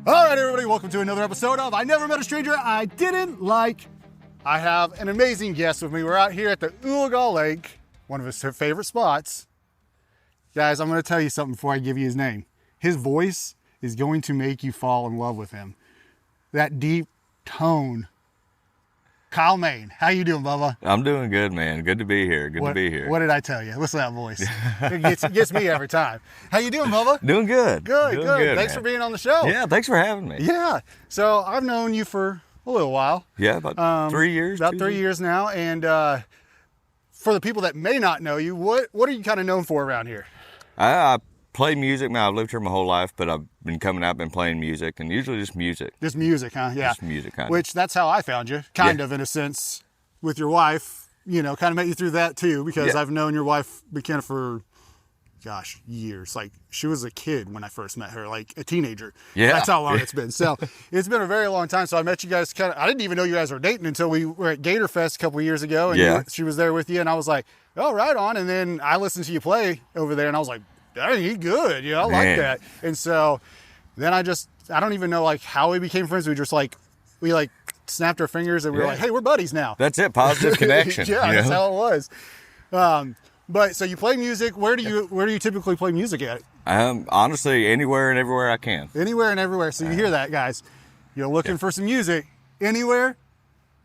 All right, everybody, welcome to another episode of I Never Met a Stranger I Didn't Like. I have an amazing guest with me. We're out here at the Ullagal Lake, one of his favorite spots. Guys, I'm going to tell you something before I give you his name. His voice is going to make you fall in love with him. That deep tone. Kyle Maine, how you doing, Bubba? I'm doing good, man. Good to be here. Good to be here. What did I tell you? Listen to that voice. It gets me every time. How you doing, Bubba? Doing good. Good. Thanks man. for being on the show. Yeah, thanks for having me. Yeah. So I've known you for a little while. Yeah, about 3 years. About 3 years now. And for the people that may not know you, what are you kind of known for around here? I play music. Man, I've lived here my whole life, but I've been coming out and playing music, and usually just music. Just music, huh? Yeah. Just music, kind of. Which, that's how I found you, kind of, in a sense, with your wife. You know, kind of met you through that, too, because I've known your wife, McKenna, for, gosh, years. Like, she was a kid when I first met her, like a teenager. Yeah. That's how long it's been. So, it's been a very long time. So, I met you guys I didn't even know you guys were dating until we were at Gator Fest a couple of years ago. And she was there with you, and I was like, oh, right on. And then I listened to you play over there, and I was like, dang, he good. Yeah, I like that. And so then I don't even know like how we became friends. We just we snapped our fingers and we were like, hey, we're buddies now. That's it. Positive connection. That's how it was. But so you play music. Where do you typically play music at? Honestly, anywhere and everywhere I can. Anywhere and everywhere. So you hear that, guys. You're looking for some music anywhere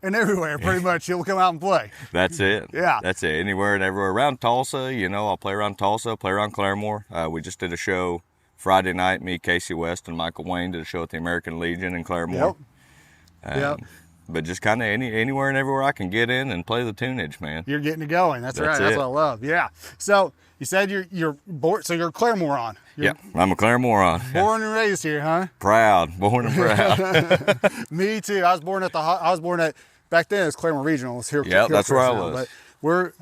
and everywhere, pretty much. You'll come out and play. That's it. Yeah. That's it. Anywhere and everywhere. Around Tulsa, I'll play around Tulsa, play around Claremore. We just did a show Friday night. Me, Casey West, and Michael Wayne did a show at the American Legion in Claremore. Yep. But just kind of anywhere and everywhere I can get in and play the tunage, man. You're getting it going. That's right. That's what I love. Yeah. So you said you're born. So you're a Claremorean. Yeah, I'm a Claremorean. Born and raised here, huh? Proud, born and proud. Me too. I was born at back then it was Claremore Regional. It was here. Yeah, that's where I was. But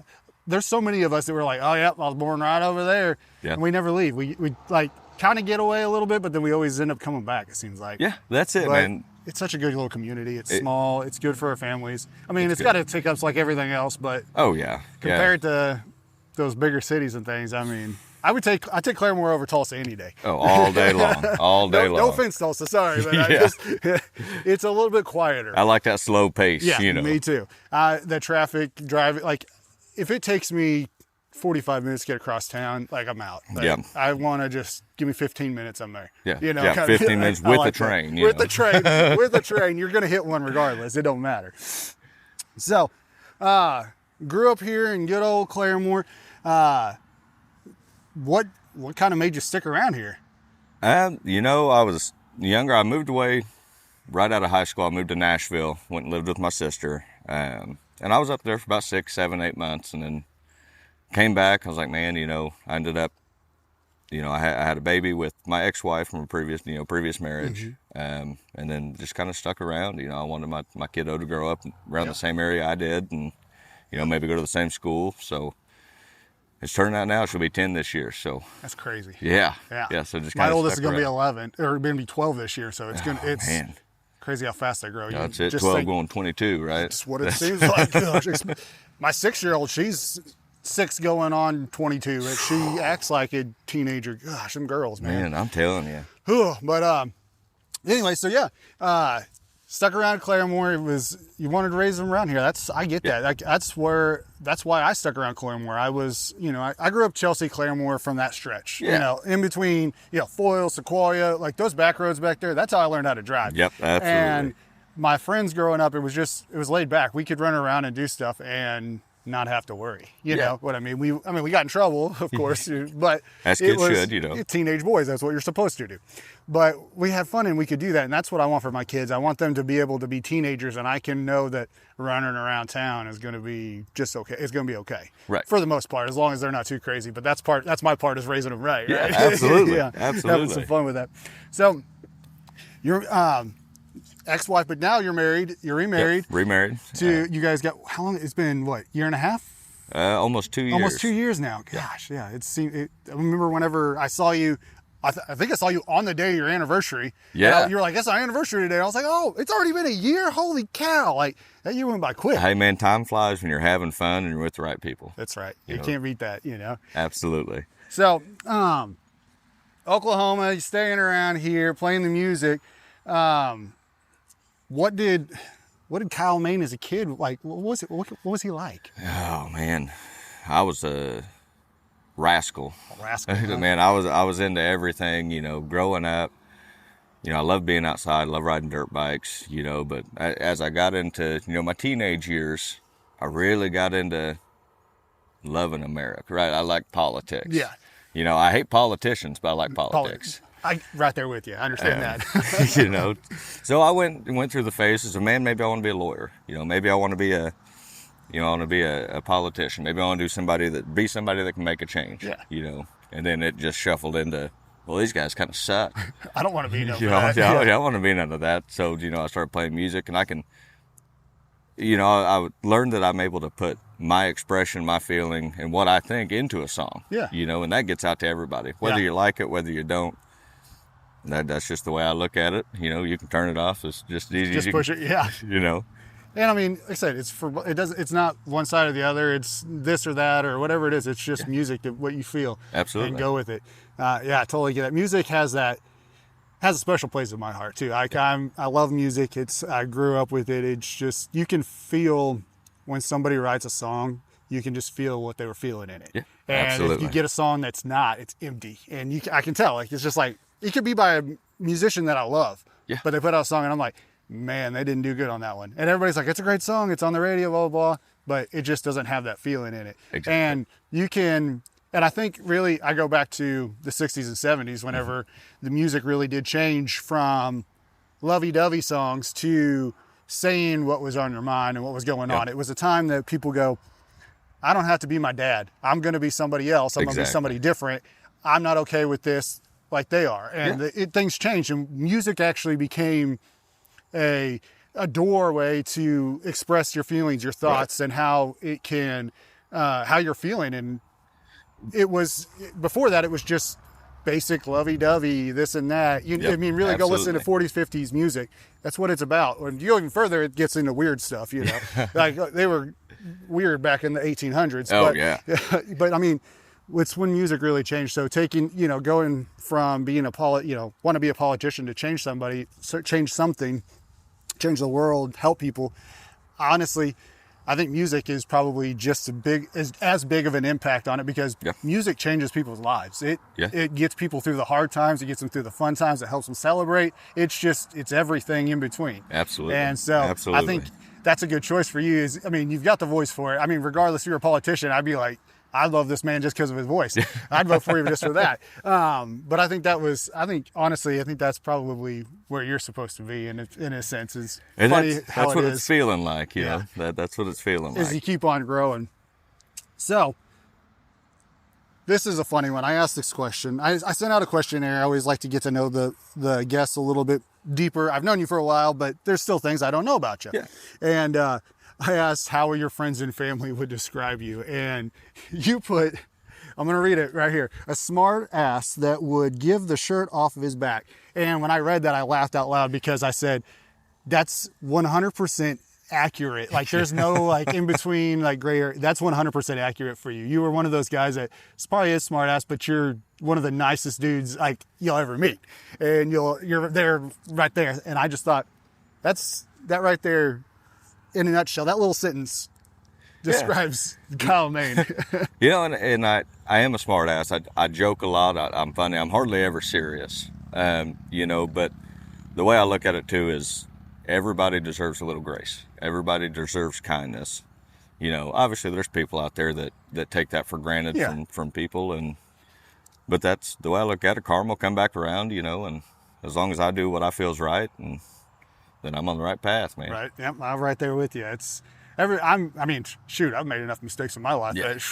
there's so many of us that were like, oh yeah, I was born right over there. Yeah. And we never leave. We like kind of get away a little bit, but then we always end up coming back. It seems like. Yeah, that's it, man. It's such a good little community. It's small. It's good for our families. I mean, it's got its hiccups like everything else, but compared to those bigger cities and things, I mean, I take Claremore over Tulsa any day. Oh, all day long, all day long. No offense, Tulsa. Sorry, but it's a little bit quieter. I like that slow pace. Yeah, me too. The traffic, driving, like if it takes me 45 minutes to get across town, like I'm out. Like, I want to just give me 15 minutes. I'm there. Yeah, 15 minutes with the train. With the train, you're gonna hit one regardless. It don't matter. So, grew up here in good old Claremore. What kind of made you stick around here? I was younger. I moved away right out of high school. I moved to Nashville, went and lived with my sister. And I was up there for about 6, 7, 8 months, and then came back. I was like, man, I ended up, I had a baby with my ex-wife from a previous marriage. Mm-hmm. And then just kind of stuck around. I wanted my kiddo to grow up around the same area I did, and, maybe go to the same school. So it's turning out now she'll be 10 this year. So that's crazy. Yeah. So just my oldest is going to be 11, or going to be 12 this year. So it's crazy how fast they grow. That's it. 12 going 22, right? That's what it seems like. Gosh, my 6-year-old, she's 6 going on 22, and she acts like a teenager. Gosh, them girls, man. I'm telling you. But anyway, so stuck around Claremore. You wanted to raise them around here. I get that. That's why I stuck around Claremore. I was, I grew up Chelsea, Claremore from that stretch. In between, Foyle, Sequoia, like those back roads back there. That's how I learned how to drive. Yep, absolutely. And my friends growing up, it was laid back. We could run around and do stuff and not have to worry. You know what I mean? We got in trouble, of course, but as kids should, teenage boys, that's what you're supposed to do. But we had fun and we could do that, and that's what I want for my kids. I want them to be able to be teenagers, and I can know that running around town is going to be just okay. It's going to be okay, right? For the most part, as long as they're not too crazy. But that's my part is raising them right. Yeah, right? absolutely, absolutely. Having some fun with that. So you're ex-wife, but now you're married. You're remarried. Yep, remarried. You guys got how long? It's been what, year and a half? Almost 2 years. Almost 2 years now. Gosh, yeah. I remember whenever I saw you. I think I saw you on the day of your anniversary. Yeah. You were like, it's our anniversary today. I was like, oh, it's already been a year? Holy cow. Like, that year went by quick. Hey, man, time flies when you're having fun and you're with the right people. That's right. You can't beat that, Absolutely. So, Oklahoma, you're staying around here, playing the music. What did Kyle Maine as a kid like? What was he like? Oh man, I was a rascal. A rascal, huh? Man, I was into everything. Growing up, I love being outside, love riding dirt bikes. But as I got into my teenage years, I really got into loving America. Right, I like politics. Yeah. I hate politicians, but I like politics. I right there with you. I understand that. So I went through the phases of, man, maybe I want to be a lawyer. Maybe I want to be a politician. Maybe I want to be somebody that can make a change. Yeah. And then it just shuffled into, well, these guys kind of suck. I don't want to be none of that. Yeah. I don't want to be none of that. So I started playing music, and I can. I learned that I'm able to put my expression, my feeling, and what I think into a song. Yeah. And that gets out to everybody, whether you like it, whether you don't. That's just the way I look at it. You can turn it off. It's just easy. Just push it. Yeah. And I mean, like I said, it's not one side or the other. It's this or that or whatever it is. It's just music, what you feel. Absolutely. And go with it. I totally get it. Music has a special place in my heart too. I love music. I grew up with it. It's just, you can feel when somebody writes a song, you can just feel what they were feeling in it. Yeah, and absolutely. if you get a song it's empty. And I can tell, like, it's just like, it could be by a musician that I love. Yeah. But they put out a song and I'm like, man, they didn't do good on that one. And everybody's like, it's a great song. It's on the radio, blah, blah, blah. But it just doesn't have that feeling in it. Exactly. And I think really I go back to the 60s and 70s whenever the music really did change from lovey-dovey songs to saying what was on your mind and what was going on. It was a time that people go, I don't have to be my dad. I'm going to be somebody else. I'm going to be somebody different. I'm not okay with this like they are. And things changed, and music actually became a doorway to express your feelings, your thoughts, and how it can, how you're feeling. And before that, it was just basic lovey-dovey, this and that. I mean, really go listen to 40s, 50s music. That's what it's about. When you go even further, it gets into weird stuff, Like, they were weird back in the 1800s. But I mean, it's when music really changed. So going from being want to be a politician to change something, change the world, help people. Honestly, I think music is probably just as big of an impact on it, because music changes people's lives. It gets people through the hard times. It gets them through the fun times. It helps them celebrate. It's everything in between. Absolutely. And so I think that's a good choice for you. You've got the voice for it. I mean, regardless if you're a politician, I'd be like, I love this man just because of his voice. I'd vote for him just for that. But I think honestly, that's probably where you're supposed to be in a sense. It's funny how that's what it's feeling like, know. That's what it's feeling like. As you keep on growing. So, this is a funny one. I asked this question. I sent out a questionnaire. I always like to get to know the guests a little bit deeper. I've known you for a while, but there's still things I don't know about you. Yeah. And I asked how your friends and family would describe you, and you put, I'm going to read it right here, a smart ass that would give the shirt off of his back. And when I read that, I laughed out loud, because I said, that's 100% accurate. Like, there's no like in between, like gray area. That's 100% accurate for you. You were one of those guys that probably is smart ass, but you're one of the nicest dudes like you'll ever meet. And you're there right there. And I just thought, that right there, in a nutshell, that little sentence describes Kyle Maine. And I am a smart ass. I joke a lot. I'm funny. I'm hardly ever serious. But the way I look at it too is, everybody deserves a little grace. Everybody deserves kindness. Obviously there's people out there that take that for granted from people, but that's the way I look at it. Karma will come back around, and as long as I do what I feel is right, and then I'm on the right path, man. Right. Yep. I'm right there with you. I've made enough mistakes in my life. But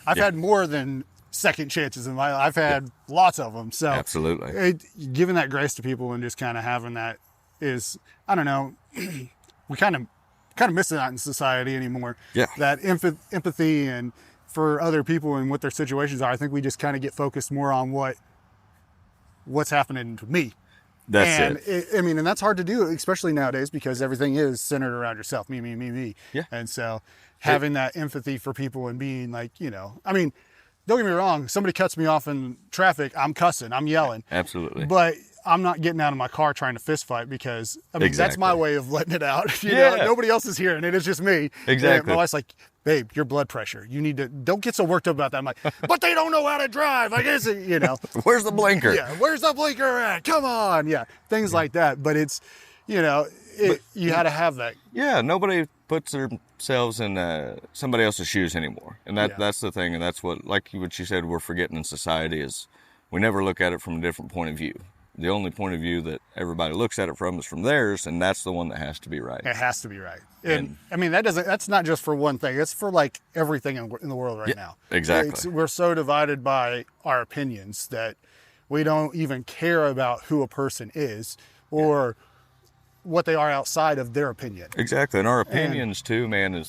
I've had more than second chances in my life. I've had lots of them. So absolutely. Giving that grace to people and just kind of having that is, I don't know, we kind of miss that in society anymore. Yeah. That empathy and for other people and what their situations are. I think we just kind of get focused more on what's happening to me. That's it. And that's hard to do, especially nowadays, because everything is centered around yourself. Me, me, me, me. Yeah. And so having that empathy for people and being like, don't get me wrong. Somebody cuts me off in traffic, I'm cussing, I'm yelling. Absolutely. But I'm not getting out of my car trying to fist fight because, I mean, that's my Exactly. way of letting it out. You Yeah. know, nobody else is hearing it. It's just me. Exactly. And my wife's like, babe, your blood pressure. You need to, don't get so worked up about that. I'm like, but they don't know how to drive. I guess, you know. Where's the blinker? Yeah, where's the blinker at? Come on. Yeah, things like that. But it's, you know, you had to have that. Yeah, nobody puts themselves in somebody else's shoes anymore. And that's the thing. And that's what you said, we're forgetting in society is we never look at it from a different point of view. The only point of view that everybody looks at it from is from theirs, and that's the one that has to be right. It has to be right. And I mean, that's not just for one thing. It's for like everything in the world right now. Exactly. We're so divided by our opinions that we don't even care about who a person is or what they are outside of their opinion. Exactly. And our opinions too, man,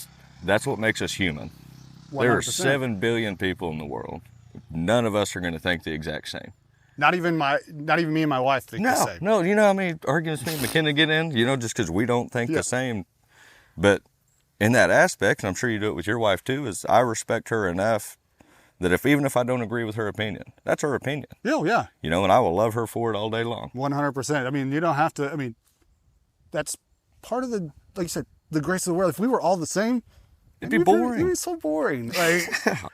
that's what makes us human. 100%. There are 7 billion people in the world. None of us are going to think the exact same. Not even me and my wife think the same. No, you know how many arguments me and McKenna get in, you know, just because we don't think the same. But in that aspect, and I'm sure you do it with your wife too, is I respect her enough that even if I don't agree with her opinion, that's her opinion. Yeah. You know, and I will love her for it all day long. 100%. I mean, you don't have to, I mean, that's part of the, like you said, the grace of the world. If we were all the same, It'd be boring. It'd be so boring.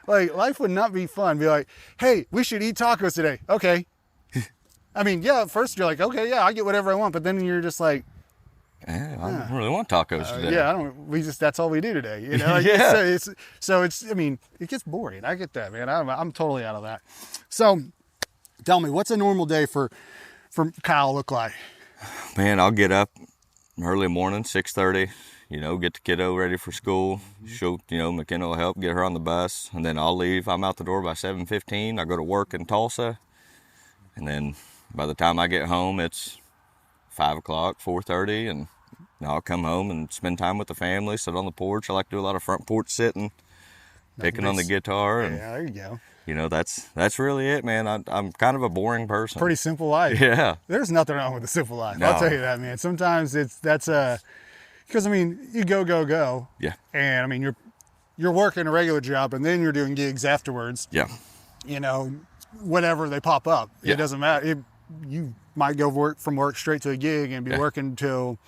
Like life would not be fun. Be like, hey, we should eat tacos today. Okay. I mean, yeah, at first you're like, okay, yeah, I get whatever I want. But then you're just like, I don't really want tacos today. yeah, that's all we do today. You know? Like, Yeah. I mean, it gets boring. I get that, man. I'm totally out of that. So tell me, what's a normal day for Kyle look like? Man, I'll get up early morning, 6:30, you know, get the kiddo ready for school. McKenna will help get her on the bus, and then I'll leave. I'm out the door by 7:15. I go to work in Tulsa, and then by the time I get home, it's 5 o'clock, 4:30, and I'll come home and spend time with the family, sit on the porch. I like to do a lot of front porch sitting, picking on the guitar. And, yeah, there you go. You know, that's really it, man. I'm kind of a boring person. Pretty simple life. Yeah. There's nothing wrong with a simple life. No. I'll tell you that, man. Sometimes because I mean, you go. Yeah. And I mean, you're working a regular job and then you're doing gigs afterwards. Yeah. You know, whenever they pop up, Yeah. it doesn't matter. You might go from work straight to a gig and be working till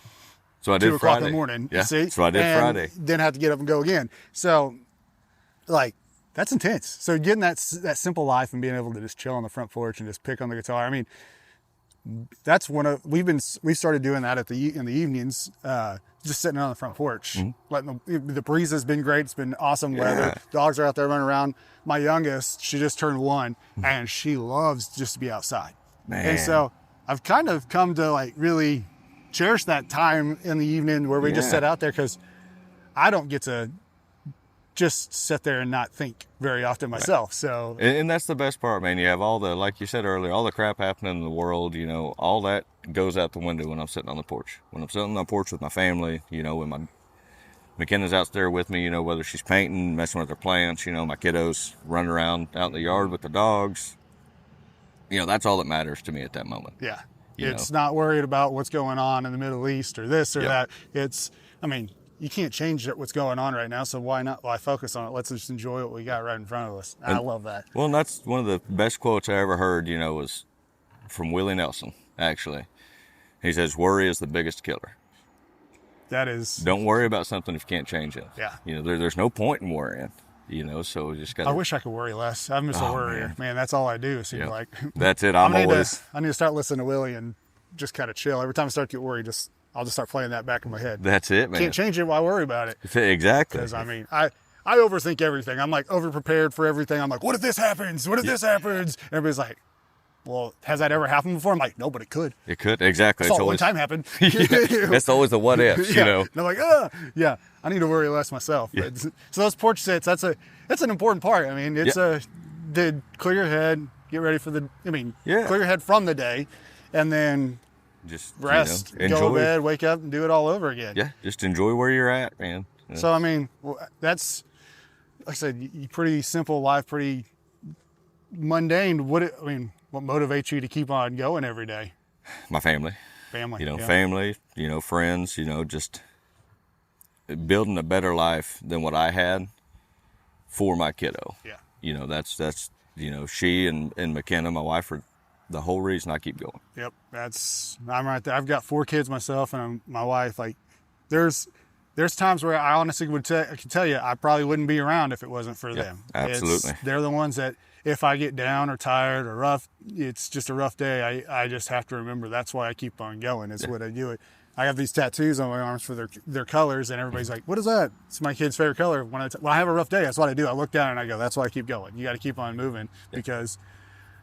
So I did 2 o'clock in Friday. the morning. Yeah. You see? So I did and Friday. Then have to get up and go again. So, like, that's intense. So getting that simple life and being able to just chill on the front porch and just pick on the guitar. I mean, that's we've started doing that in the evenings, just sitting on the front porch, letting the breeze has been great. It's been awesome weather. Dogs are out there running around. My youngest, she just turned 1 and she loves just to be outside. Man. And so I've kind of come to like really cherish that time in the evening where we just sit out there, because I don't get to just sit there and not think very often myself. So, and that's the best part, man. You have all the, like you said earlier, all the crap happening in the world, you know, all that goes out the window when I'm sitting on the porch. When I'm sitting on the porch with my family, you know, when McKenna's out there with me, you know, whether she's painting, messing with her plants, you know, my kiddos running around out in the yard with the dogs, you know, that's all that matters to me at that moment. yeah, You it's not worried about what's going on in the Middle East or this or Yep. that. I mean, you can't change what's going on right now, so why not? Why focus on it? Let's just enjoy what we got right in front of us. I love that. Well, and that's one of the best quotes I ever heard, you know, was from Willie Nelson, actually. He says, worry is the biggest killer. That is. Don't worry about something if you can't change it. Yeah. You know, there's no point in worrying, you know, so you just got to. I wish I could worry less. I'm just a worrier, man. That's all I do. It seems like. That's it. I I'm need always. to start listening to Willie and just kind of chill. Every time I start to get worried, I'll just start playing that back in my head. That's it, man. Can't change it. Why worry about it? Exactly. Because I mean, I overthink everything. I'm like over prepared for everything. I'm like, what if this happens? What if this happens? Everybody's like, well, has that ever happened before? I'm like, no, but it could. It could, exactly. It's all one time happened. That's always the what ifs, you know. And I'm like, yeah, I need to worry less myself. Yeah. But, so those porch sits, that's an important part. I mean, it's to clear your head, get ready for clear your head from the day, and then Just rest, you know, go to bed, wake up, and do it all over again. Yeah, just enjoy where you're at, man. Yeah. So, I mean, that's, like I said, pretty simple life, pretty mundane. What motivates you to keep on going every day? My family. Family. You know, yeah. family, you know, friends, you know, just building a better life than what I had for my kiddo. Yeah. You know, that's you know, she and McKenna, my wife, are the whole reason I keep going. Yep, I'm right there. I've got 4 kids myself, and my wife. Like, there's times where I honestly I can tell you I probably wouldn't be around if it wasn't for them. Absolutely. They're the ones that if I get down or tired or rough, it's just a rough day. I just have to remember that's why I keep on going. It's what I do it. I have these tattoos on my arms for their colors, and everybody's like, "What is that?" It's my kid's favorite color. When I have a rough day, that's what I do. I look down and I go, "That's why I keep going." You got to keep on moving because,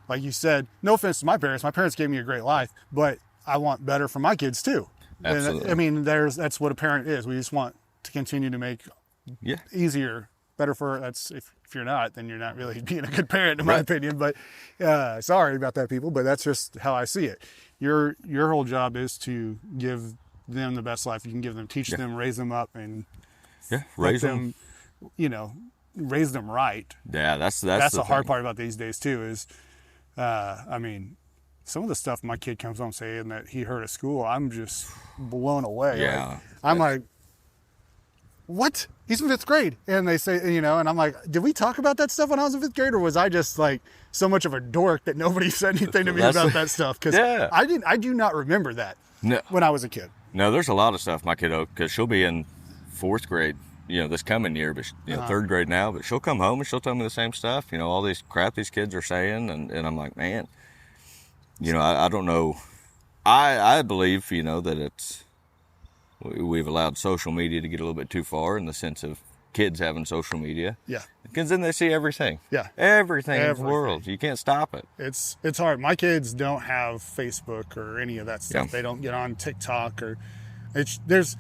like you said, no offense to my parents. My parents gave me a great life, but I want better for my kids too. Absolutely. And, I mean, that's what a parent is. We just want to continue to make easier, better for. That's if you're not, then you're not really being a good parent, in my opinion. But sorry about that, people. But that's just how I see it. Your whole job is to give them the best life you can give them, teach them, raise them up, and raise them. Raise them right. Yeah, that's the hard part about these days too. Is I mean, some of the stuff my kid comes home saying that he heard at school, I'm just blown away. Yeah, I'm like, what? He's in 5th grade, and they say, and I'm like, did we talk about that stuff when I was in 5th grade, or was I just like so much of a dork that nobody said anything to me about that stuff? Because I do not remember that when I was a kid. No, there's a lot of stuff my kiddo, because she'll be in 4th grade, this coming year, but 3rd grade now, but she'll come home and she'll tell me the same stuff, all these crap these kids are saying, and I'm like, man, I don't know. I believe, that we've allowed social media to get a little bit too far in the sense of kids having social media. Yeah. Because then they see everything. Yeah. Everything in the world. You can't stop it. It's hard. My kids don't have Facebook or any of that stuff. Yeah. They don't get on TikTok or there's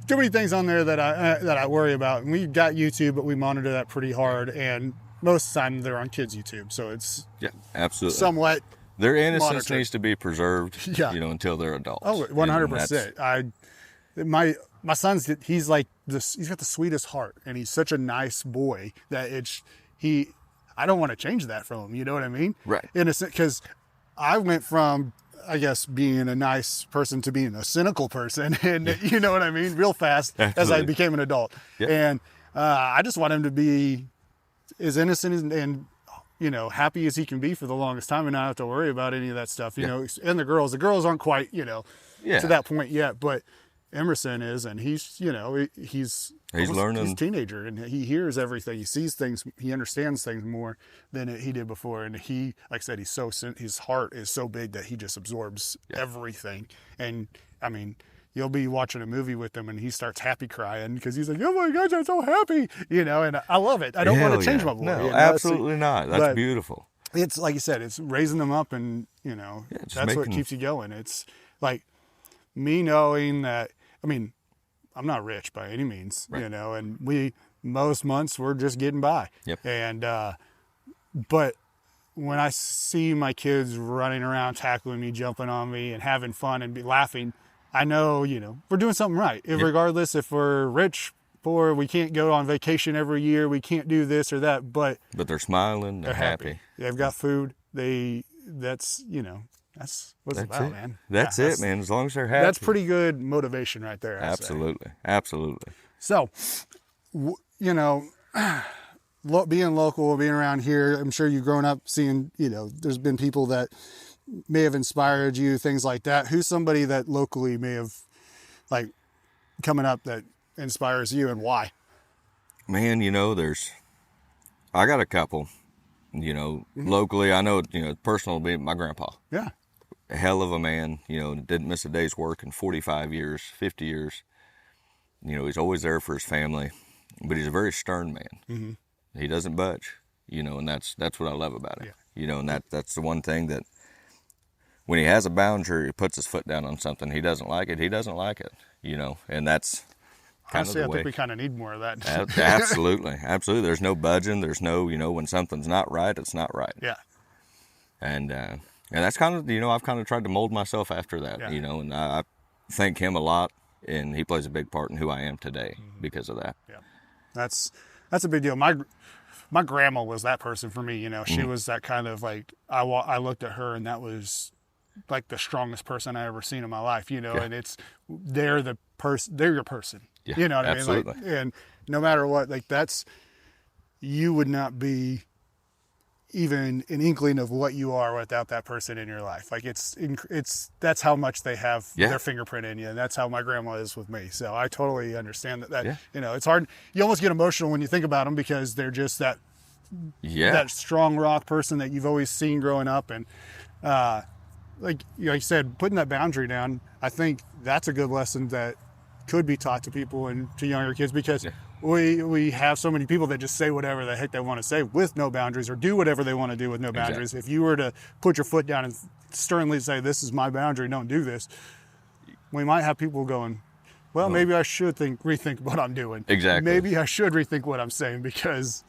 too many things on there that I worry about. And we got YouTube, but we monitor that pretty hard. And most of the time they're on kids' YouTube. So it's absolutely somewhat their innocence monitored. Needs to be preserved, until they're adults. Oh, 100%. My son's, he's like this, he's got the sweetest heart, and he's such a nice boy that I don't want to change that from him. You know what I mean? Right. In a sense, because I went from, I guess, being a nice person to being a cynical person, and you know what I mean, real fast as I became an adult. Yep. And I just want him to be as innocent and happy as he can be for the longest time, and not have to worry about any of that stuff. You know, and the girls aren't quite to that point yet, but Emerson is, and he's learning. He's a teenager, and he hears everything. He sees things. He understands things more than he did before. And he, like I said, his heart is so big that he just absorbs everything. And I mean, you'll be watching a movie with him, and he starts happy crying because he's like, "Oh my gosh, I'm so happy!" And I love it. I don't want to change my boy. No, absolutely not. That's beautiful. It's like you said, it's raising them up, and that's what keeps you going. It's like me knowing that. I mean, I'm not rich by any means, and most months we're just getting by. Yep. And, but when I see my kids running around, tackling me, jumping on me, and having fun and be laughing, I know, we're doing something right. Regardless if we're rich, poor, we can't go on vacation every year, we can't do this or that, but they're smiling, they're happy. They've got food. That's what it's about, man. That's it, man. As long as they're happy. That's pretty good motivation right there. Absolutely. Absolutely. So, being local, being around here, I'm sure you've grown up seeing, there's been people that may have inspired you, things like that. Who's somebody that locally may have, coming up that inspires you, and why? Man, I got a couple. Locally, I know, personal, my grandpa. Yeah. A hell of a man, didn't miss a day's work in 45 years, 50 years. He's always there for his family, but he's a very stern man. Mm-hmm. He doesn't budge, and that's what I love about it. Yeah. And that's the one thing that when he has a boundary, he puts his foot down on something, he doesn't like it, and that's kind of the way. I think we kind of need more of that. Absolutely. Absolutely. There's no budging. There's no, when something's not right, it's not right. Yeah. And that's kind of, I've kind of tried to mold myself after that, and I thank him a lot, and he plays a big part in who I am today because of that. Yeah. That's a big deal. My grandma was that person for me, she was that kind of I looked at her, and that was like the strongest person I ever seen in my life, and they're your person. Yeah, you know what absolutely. I mean? And no matter what, you would not be, even an inkling of what you are without that person in your life. Like that's how much they have their fingerprint in you. And that's how my grandma is with me. So I totally understand that, you know, it's hard. You almost get emotional when you think about them because they're just that strong rock person that you've always seen growing up. And, like you said, putting that boundary down, I think that's a good lesson that could be taught to people and to younger kids, because we have so many people that just say whatever the heck they want to say with no boundaries, or do whatever they want to do with no boundaries. If you were to put your foot down and sternly say, this is my boundary, don't do this, we might have people going, well, maybe I should rethink what I'm doing. Exactly. Maybe I should rethink what I'm saying, because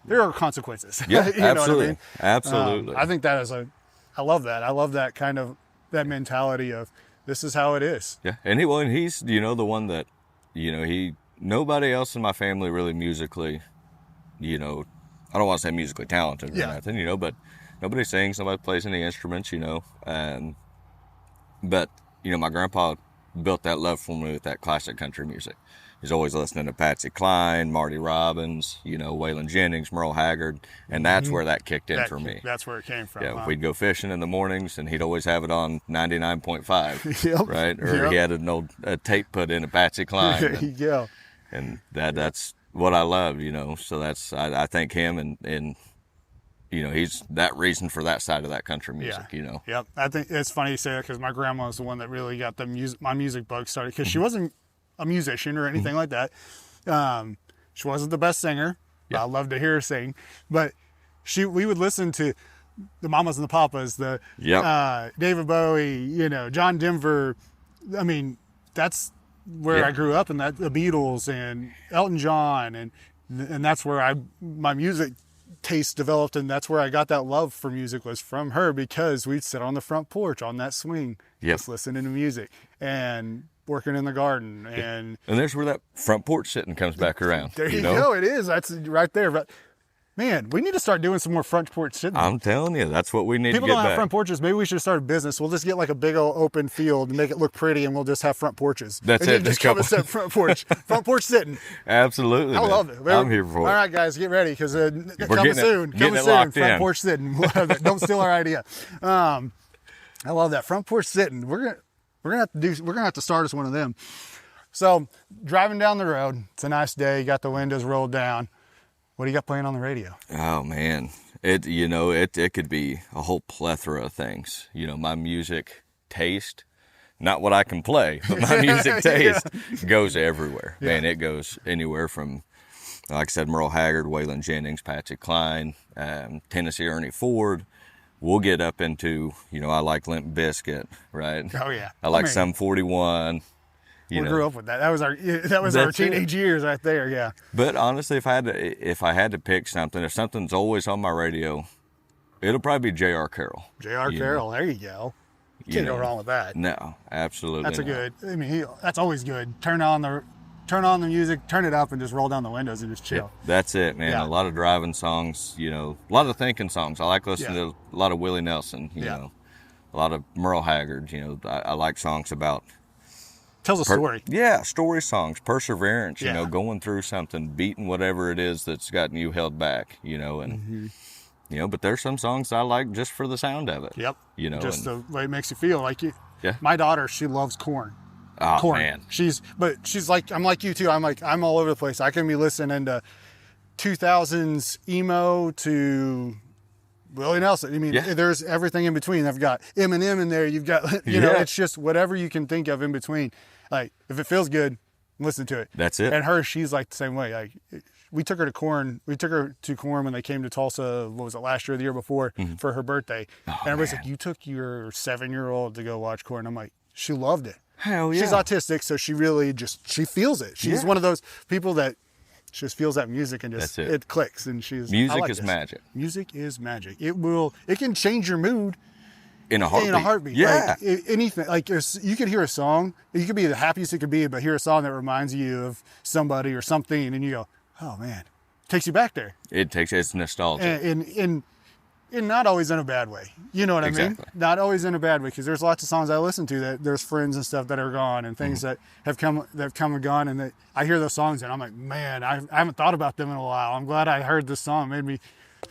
there are consequences. Yeah, you know absolutely. what I mean? Absolutely. I think that is I love that. I love that kind of, that mentality of, this is how it is. Yeah, and he's, you know, the one that, you know, nobody else in my family really musically, you know, I don't want to say musically talented or nothing, you know, but nobody sings, nobody plays any instruments, you know, but, you know, my grandpa built that love for me with that classic country music. He's always listening to Patsy Cline, Marty Robbins, you know, Waylon Jennings, Merle Haggard, and that's where that kicked in for me. That's where it came from. Yeah, we'd go fishing in the mornings, and he'd always have it on 99.5, right? Or he had a tape put in a Patsy Cline. There you go. And that's what I love, you know. So I thank him, and you know, he's that reason for that side of that country music, you know. Yep. I think it's funny you say that, because my grandma was the one that really got my music bug started, because she wasn't a musician or anything like that. She wasn't the best singer. I love to hear her sing, but we would listen to the Mamas and the Papas, David Bowie, you know, John Denver. I mean, that's where I grew up, and that the Beatles and Elton John, and that's where my music taste developed, and that's where I got that love for music, was from her, because we'd sit on the front porch on that swing, just listening to music and working in the garden, and there's where that front porch sitting comes back around. There you go. It is. That's right there. But man, we need to start doing some more front porch sitting. I'm telling you, that's what we need. People to get don't have back. front porches. Maybe we should start a business. We'll just get like a big old open field and make it look pretty, and we'll just have front porches. That's and it. Just come and sit front porch, front porch sitting. Absolutely. I love it. I'm here for it. All right, guys, get ready, because coming soon. Front porch sitting. Don't steal our idea. I love that, front porch sitting. We're gonna have to start us one of them. So, driving down the road, it's a nice day, you got the windows rolled down. What do you got playing on the radio? Oh man, it could be a whole plethora of things. You know, my music taste, not what I can play, but my music taste goes everywhere. Man, it goes anywhere from, like I said, Merle Haggard, Waylon Jennings, Patsy Cline, Tennessee Ernie Ford. We'll get up into, you know, I like Limp Bizkit, right? Oh yeah. I like Sum 41. We grew up with that. That was our teenage years right there. Yeah. But honestly, if I had to pick something, if something's always on my radio, it'll probably be J.R. Carroll. J.R. Carroll. There you go. Can't go wrong with that. No, absolutely. That's that's always good. Turn on the music, turn it up, and just roll down the windows and just chill. That's it, man. A lot of driving songs, you know, a lot of thinking songs. I like listening to a lot of Willie Nelson, you know, a lot of Merle Haggard. You know, I like songs about. Tells a story. Story songs, perseverance, you know, going through something, beating whatever it is that's gotten you held back, you know, and, you know, but there's some songs I like just for the sound of it. Yep. You know, just the way it makes you feel. Like my daughter, she loves Korn. Oh, Korn. Man. She's like, I'm like you too. I'm all over the place. I can be listening to 2000s emo to Willie Nelson. I mean, there's everything in between. I've got Eminem in there. You've got, you know, it's just whatever you can think of in between. Like, if it feels good, listen to it. That's it. And she's like the same way. Like, we took her to Korn. We took her to Korn when they came to Tulsa, what was it, last year or the year before, for her birthday. And everybody's like, you took your 7-year-old to go watch Korn. I'm like, she loved it. Hell yeah. She's autistic, so she really she feels it. She's one of those people that just feels that music and just it clicks. And music is magic. Music is magic. It can change your mood. In a heartbeat. Yeah. Like, anything. Like, you could hear a song. You could be the happiest it could be, but hear a song that reminds you of somebody or something, and you go, oh, man. It takes you back there. It's nostalgia. And not always in a bad way. You know what I mean? Not always in a bad way, because there's lots of songs I listen to that there's friends and stuff that are gone, and things that have come and gone, and that I hear those songs, and I'm like, man, I haven't thought about them in a while. I'm glad I heard this song. It made me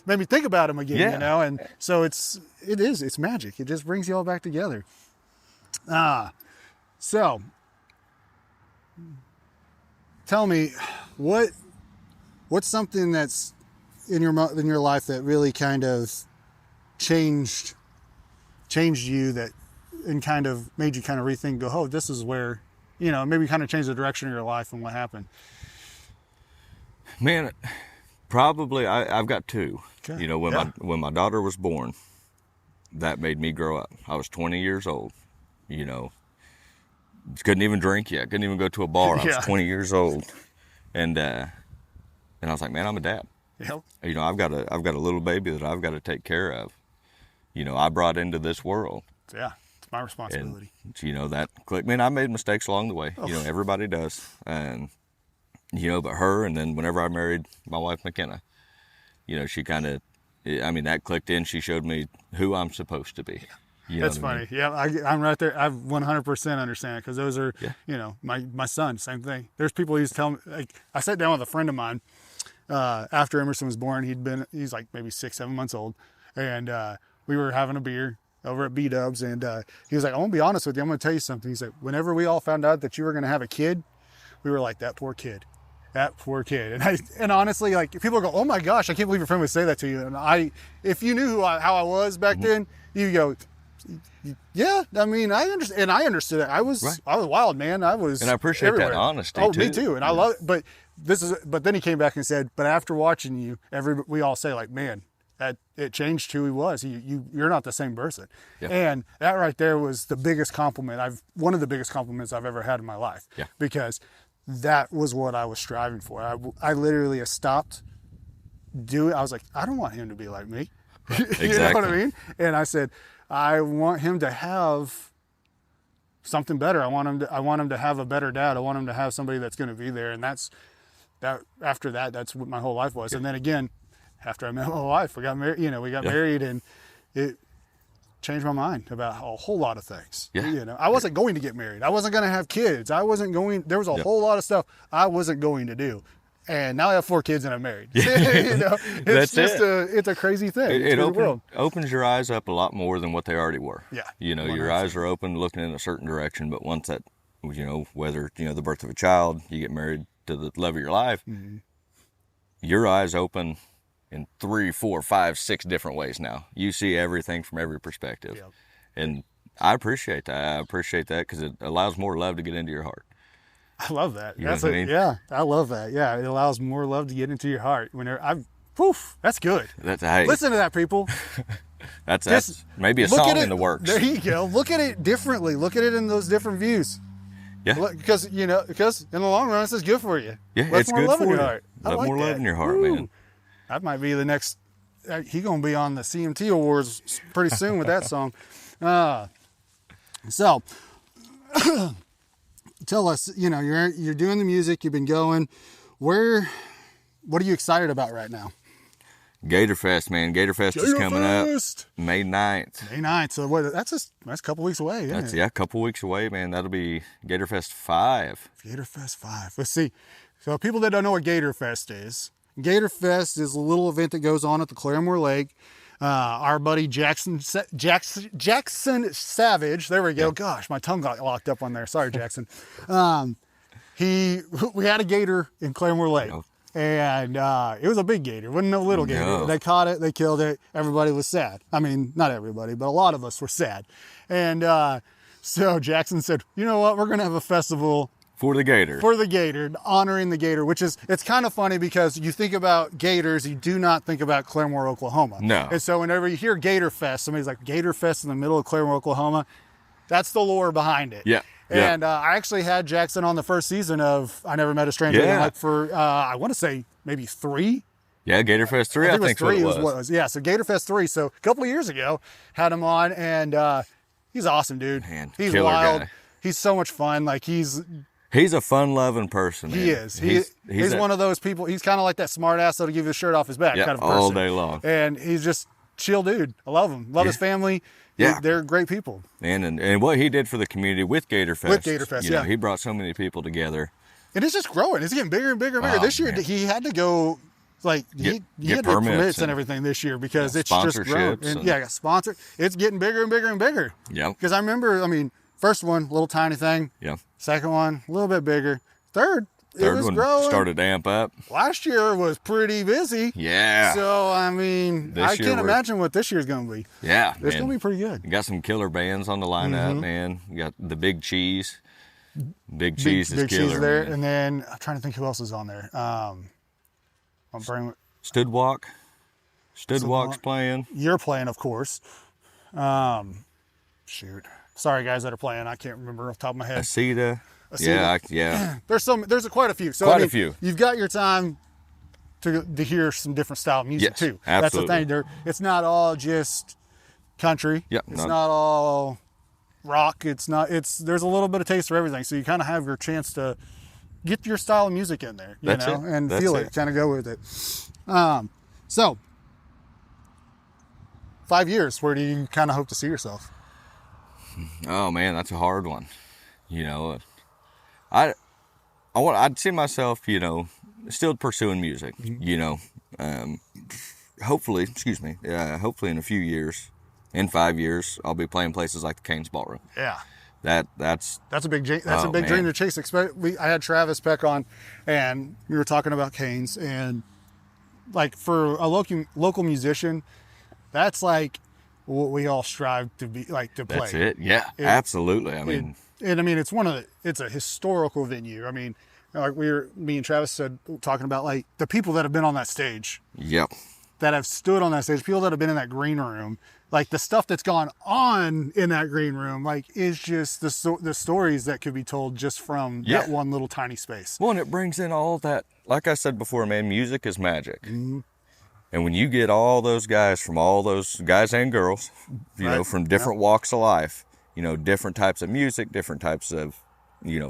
made me think about him again, Yeah. you know? And so it's magic. It just brings you all back together. So tell me, what's something that's in your life that really kind of changed you, that and kind of made you kind of rethink, go, oh, this is where, you know, maybe kind of changed the direction of your life and what happened? Man, probably I've got two. Okay. You know, when my daughter was born, that made me grow up. I was 20 years old, you know, couldn't even drink yet, couldn't even go to a bar. I was 20 years old, and I was like, man, I'm a dad. Yep. You know, I've got a little baby that I've got to take care of. You know, I brought into this world. Yeah, it's my responsibility. And, you know, that clicked. Man, I made mistakes along the way. You know, everybody does. And, you know, but her, and then whenever I married my wife, McKenna, you know, she kind of, I mean, that clicked in. She showed me who I'm supposed to be. You know That's funny. Yeah, I'm right there. I 100% understand it, because those are, you know, my son, same thing. There's people who used to tell me, like, I sat down with a friend of mine after Emerson was born. He's like maybe 6-7 months old, and we were having a beer over at B-Dubs, and he was like, I'm gonna be honest with you, I'm gonna tell you something. He's like, whenever we all found out that you were gonna have a kid, we were like, that poor kid. And honestly, like, people go, oh my gosh, I can't believe your friend would say that to you. And if you knew how I was back then, you go, yeah, I mean, I understand, and I understood it. I was wild, man. I was, and I appreciate everywhere. that honesty. Oh, too. me too. And I love it. But then he came back and said, but after watching you, we all say, like, man, that it changed who he was. You're not the same person. Yeah. And that right there was the biggest compliment one of the biggest compliments I've ever had in my life. Yeah. Because that was what I was striving for. I literally stopped doing. I was like, I don't want him to be like me. Exactly. You know what I mean? And I said, I want him to have something better. I want him to have a better dad. I want him to have somebody that's going to be there. And that's what my whole life was. And then again, after I met my wife, we got married. You know, we got married, and it changed my mind about a whole lot of things. Yeah. You know, I wasn't going to get married. I wasn't going to have kids. There was a whole lot of stuff I wasn't going to do. And now I have 4 kids and I'm married. You know, it's a crazy thing. It opens your eyes up a lot more than what they already were. Yeah. You know, 100%. Your eyes are open, looking in a certain direction. But once that, you know, whether, you know, the birth of a child, you get married to the love of your life, your eyes open in 3, 4, 5, 6 different ways now. You see everything from every perspective. Yep. And I appreciate that. I appreciate that, because it allows more love to get into your heart. I love that. You know what I mean? Yeah, I love that. Yeah, it allows more love to get into your heart. That's good. Listen to that, people. that's maybe a song in the works. There you go. Look at it differently. Look at it in those different views. Yeah. Because in the long run, this is good for you. Yeah, Let it's more good love for in your you. heart. Let more love in your heart, Woo. man. That might be the next. He's gonna be on the CMT Awards pretty soon with that song. So, tell us. You know, you're doing the music. You've been going. What are you excited about right now? Gatorfest, man. Gatorfest is coming up May 9th. May 9th. So that's a couple weeks away, isn't it? Yeah, a couple weeks away, man. That'll be Gatorfest 5. Gatorfest 5. Let's see. So people that don't know what Gatorfest is a little event that goes on at the Claremore Lake. Our buddy Jackson Savage. There we go. Yeah. Gosh, my tongue got locked up on there. Sorry, Jackson. We had a gator in Claremore Lake. Oh. And it was a big gator. It wasn't no little gator. No. They caught it. They killed it. Everybody was sad. I mean, not everybody, but a lot of us were sad. And so Jackson said, you know what? We're going to have a festival for the gator. Honoring the gator, it's kind of funny because you think about gators, you do not think about Claremore, Oklahoma. No. And so whenever you hear Gator Fest, somebody's like, Gator Fest in the middle of Claremore, Oklahoma, that's the lore behind it. Yeah. And I actually had Jackson on the first season of I Never Met a Stranger. Yeah. Like for, I want to say maybe 3. Yeah, Gatorfest 3, I think it was what it was. Yeah, so Gatorfest 3. So a couple of years ago, had him on, and he's awesome, dude. Man, he's killer wild. guy. He's so much fun. Like He's a fun-loving person, man. He is. He's one of those people. He's kind of like that smart ass that'll give you the shirt off his back kind of person. All day long. And he's just chill dude. I love him. Love his family. Yeah. They're great people. And what he did for the community with Gatorfest. You know, he brought so many people together. And it's just growing. It's getting bigger and bigger and bigger. This year, man. he had to go like you get permits and everything this year because it's just grown. And got sponsored. It's getting bigger and bigger and bigger. Yeah. Because I remember, first one, little tiny thing. Yeah. Second one, a little bit bigger. Third was one growing. Started to amp up. Last year was pretty busy. Yeah. So, I can't imagine what this year's going to be. Yeah. It's going to be pretty good. You got some killer bands on the lineup, man. You got the Big Cheese. Big Cheese is killer. Cheese there. Man. And then I'm trying to think who else is on there. Stoodwalk. Stoodwalk's playing. You're playing, of course. Shoot. Sorry, guys that are playing. I can't remember off the top of my head. Aceta. Yeah. There's quite a few. So quite a few. You've got your time to hear some different style of music too. Absolutely. That's the thing. It's not all just country. Yep. It's not all rock. There's a little bit of taste for everything. So you kind of have your chance to get your style of music in there, and feel it, kind of go with it. So 5 years, where do you kind of hope to see yourself? Oh man, that's a hard one. I'd see myself, still pursuing music, hopefully in a few years, in 5 years, I'll be playing places like the Cain's Ballroom. Yeah. That's a big dream to chase. I had Travis Peck on, and we were talking about Cain's, and like for a local musician, that's like what we all strive to be, like, to play. That's it. Yeah, absolutely. It's a historical venue. Like me and Travis said, talking about like the people that have been on that stage. Yep. That have stood on that stage, people that have been in that green room, like the stuff that's gone on in that green room, like is just the stories that could be told just from that one little tiny space. Well, and it brings in all that, like I said before, man, music is magic. Mm-hmm. And when you get all those guys from all those guys and girls, from different walks of life, different types of music, different types of,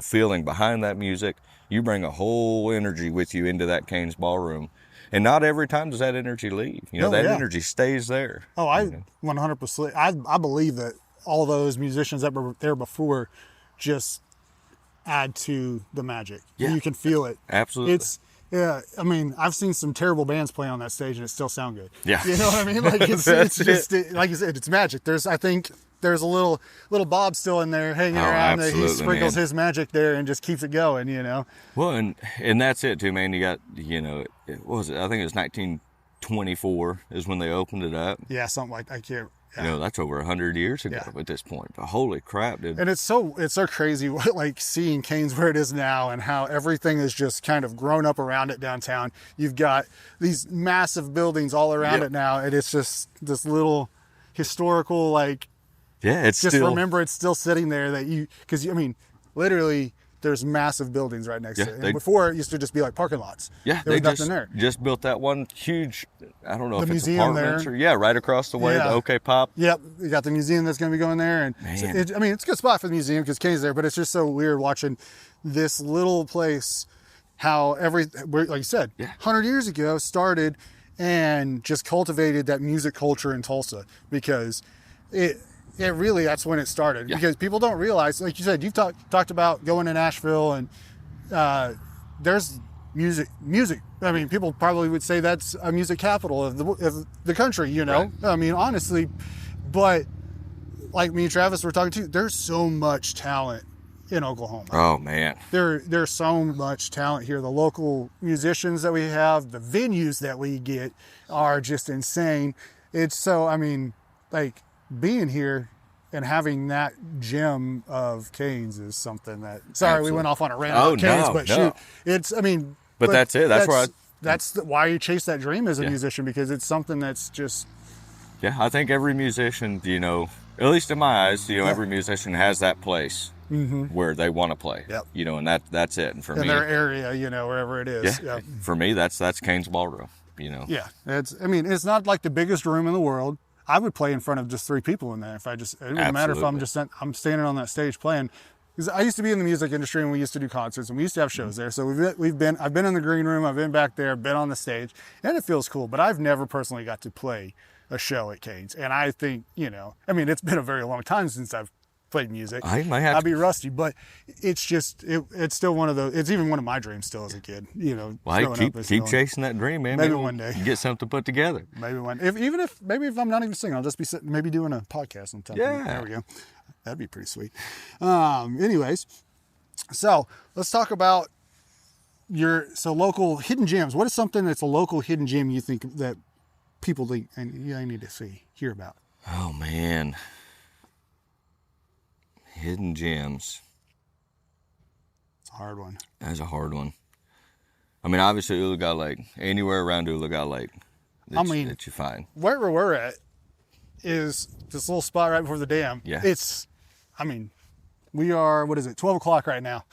feeling behind that music, you bring a whole energy with you into that Cain's Ballroom. And not every time does that energy leave. Energy stays there. Oh, 100%. I believe that all those musicians that were there before just add to the magic. Yeah. You can feel it. Absolutely. I've seen some terrible bands play on that stage and it still sound good. Yeah. You know what I mean? Like it's just like you said, it's magic. I think there's a little Bob still in there hanging around. He sprinkles his magic there and just keeps it going, Well, and that's it too, man. You got, what was it? I think it was 1924 is when they opened it up. Yeah, something like I can't. Yeah. That's over 100 years ago at this point. But holy crap, dude. And it's so crazy, like seeing Cain's where it is now and how everything is just kind of grown up around it downtown. You've got these massive buildings all around it now, and it's just this little historical, like, it's just still... remember it's still sitting there because literally there's massive buildings right next to it. And before it used to just be like parking lots. Yeah, there was nothing there. Just built that one huge, I don't know if it's apartments or right across the way, the OK Pop. Yep, you got the museum that's going to be going there, and it's a good spot for the museum because Cain's there. But it's just so weird watching this little place, how like you said, 100 years ago started and just cultivated that music culture in Tulsa because that's when it started. Because people don't realize, like you said, you've talked about going to Nashville and there's music. People probably would say that's a music capital of the country, Right. Honestly, but like me and Travis were talking to, there's so much talent in Oklahoma. Oh man. There's so much talent here. The local musicians that we have, the venues that we get are just insane. It's so, being here and having that gem of Cain's is something that. Sorry, Absolutely. We went off on a rant about Cain's, but shoot, it's. But that's it. That's why you chase that dream as a musician, because it's something that's just. Yeah, I think every musician, at least in my eyes, every musician has that place where they want to play. Yep. And that's it. And for me, in their area, wherever it is. Yeah. For me, that's Cain's Ballroom. Yeah, it's not like the biggest room in the world. I would play in front of just 3 people in there it wouldn't matter if I'm standing on that stage playing. Because I used to be in the music industry and we used to do concerts and we used to have shows there. So I've been in the green room, I've been back there, been on the stage, and it feels cool. But I've never personally got to play a show at Cain's. And I think, it's been a very long time since I've played music. I might have I'd be rusty, but it's just it's still one of those. It's even one of my dreams still as a kid. You know, well, keep chasing that dream, man. Maybe one day get something put together. Maybe one. Maybe if I'm not even singing, I'll just be maybe doing a podcast sometime. Yeah, there we go. That'd be pretty sweet. Anyways, so let's talk about your local hidden gems. What is something that's a local hidden gem you think that people think and I need to hear about? Oh man, hidden gems. It's a hard one. That's a hard one. I mean, obviously Ulaga Lake. Anywhere around Ulaga Lake that you find. Where we're at is this little spot right before the dam. Yeah. We are, 12 o'clock right now.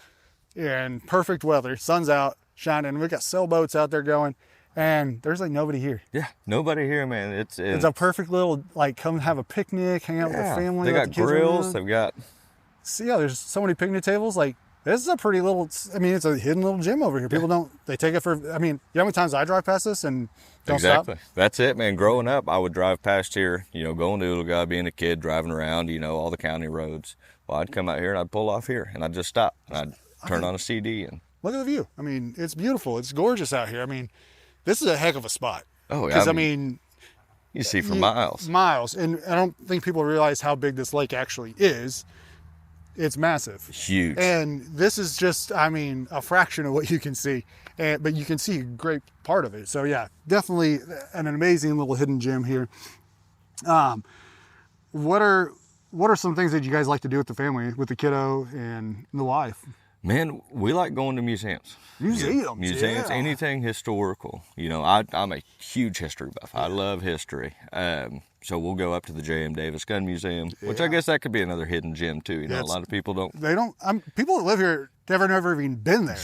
And perfect weather. Sun's out, shining. We got sailboats out there going. And there's like nobody here. Yeah, nobody here, man. It's a perfect little, like, come have a picnic, hang out with the family. They got grills. They've got... See, yeah, there's so many picnic tables. Like, this is a pretty little, it's a hidden little gym over here. People they take it for, you know how many times I drive past this and don't stop? That's it, man. Growing up, I would drive past here, going to Ulaga, being a kid, driving around, all the county roads. Well, I'd come out here and I'd pull off here and I'd just stop and I'd turn on a CD and... Look at the view. It's beautiful. It's gorgeous out here. This is a heck of a spot. Oh, yeah. Because, you see for miles. Miles. And I don't think people realize how big this lake actually is. It's massive. Huge. And this is just, a fraction of what you can see. But you can see a great part of it. So, yeah, definitely an amazing little hidden gem here. What are some things that you guys like to do with the family, with the kiddo and the wife? Man, we like going to museums. Museums, yeah. Anything historical. I'm a huge history buff. I love history. So we'll go up to the J.M. Davis Gun Museum, which I guess that could be another hidden gem too. A lot of people don't. They don't. People that live here never even been there.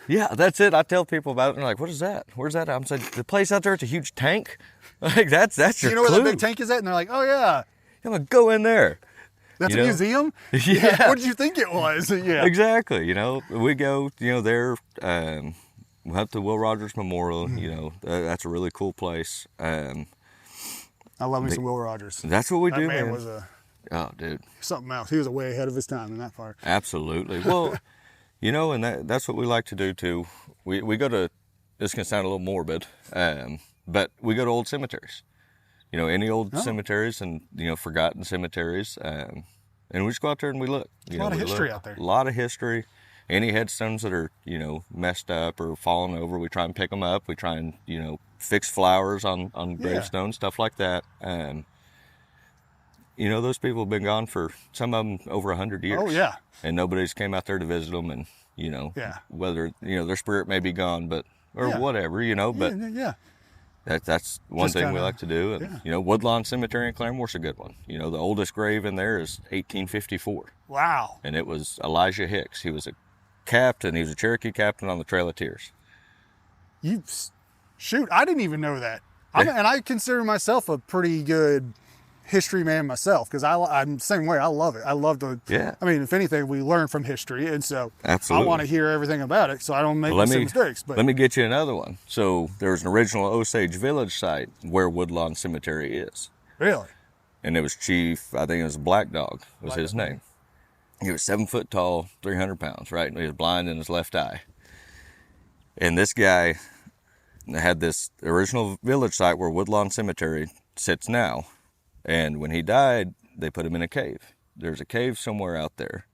Yeah, that's it. I tell people about it, and they're like, "What is that? Where's that?" I'm saying, "The place out there, it's a huge tank." Like that's your. You know where the big tank is at? And they're like, "Oh yeah." I'm like, "Go in there." That's a museum? Yeah. What did you think it was? Yeah. Exactly. We go, there, we have the Will Rogers Memorial, that's a really cool place. I love me some Will Rogers. That's what we do, man. man. Was oh, dude. Something else. He was way ahead of his time in that part. Absolutely. Well, and that's what we like to do too. We go to, this can sound a little morbid, but we go to old cemeteries. Any old cemeteries and, forgotten cemeteries. And we just go out there and we look. A lot of history out there. A lot of history. Any headstones that are, messed up or fallen over, we try and pick them up. We try and, fix flowers on gravestones, stuff like that. Those people have been gone for, some of them, over 100 years. Oh, yeah. And nobody's came out there to visit them and, whether, their spirit may be gone, or whatever, but... Yeah. That's one thing we like to do. And, Woodlawn Cemetery in Claremore's a good one. The oldest grave in there is 1854. Wow. And it was Elijah Hicks. He was a captain. He was a Cherokee captain on the Trail of Tears. Shoot, I didn't even know that. And I consider myself a pretty good history man myself, because I'm the same way. I love it. I love to, if anything, we learn from history, and so absolutely. I want to hear everything about it so I don't make mistakes. But let me get you another one. So there's an original Osage Village site where Woodlawn Cemetery is. Really? And it was Chief, I think it was Black Dog was his name. He was 7 foot tall, 300 pounds, right? And he was blind in his left eye. And this guy had this original village site where Woodlawn Cemetery sits now. And when he died, they put him in a cave. There's a cave somewhere out there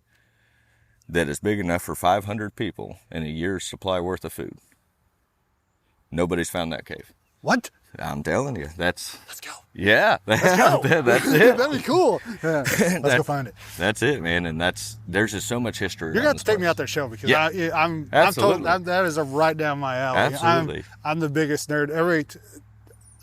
that is big enough for 500 people and a year's supply worth of food. Nobody's found that cave. What? I'm telling you, Let's go. Yeah. Let's go. That's it. That'd be cool. Yeah. Let's go find it. That's it, man. And there's just so much history. You're going to have to take me out there show, because I'm absolutely. that is right down my alley. Absolutely. I'm the biggest nerd.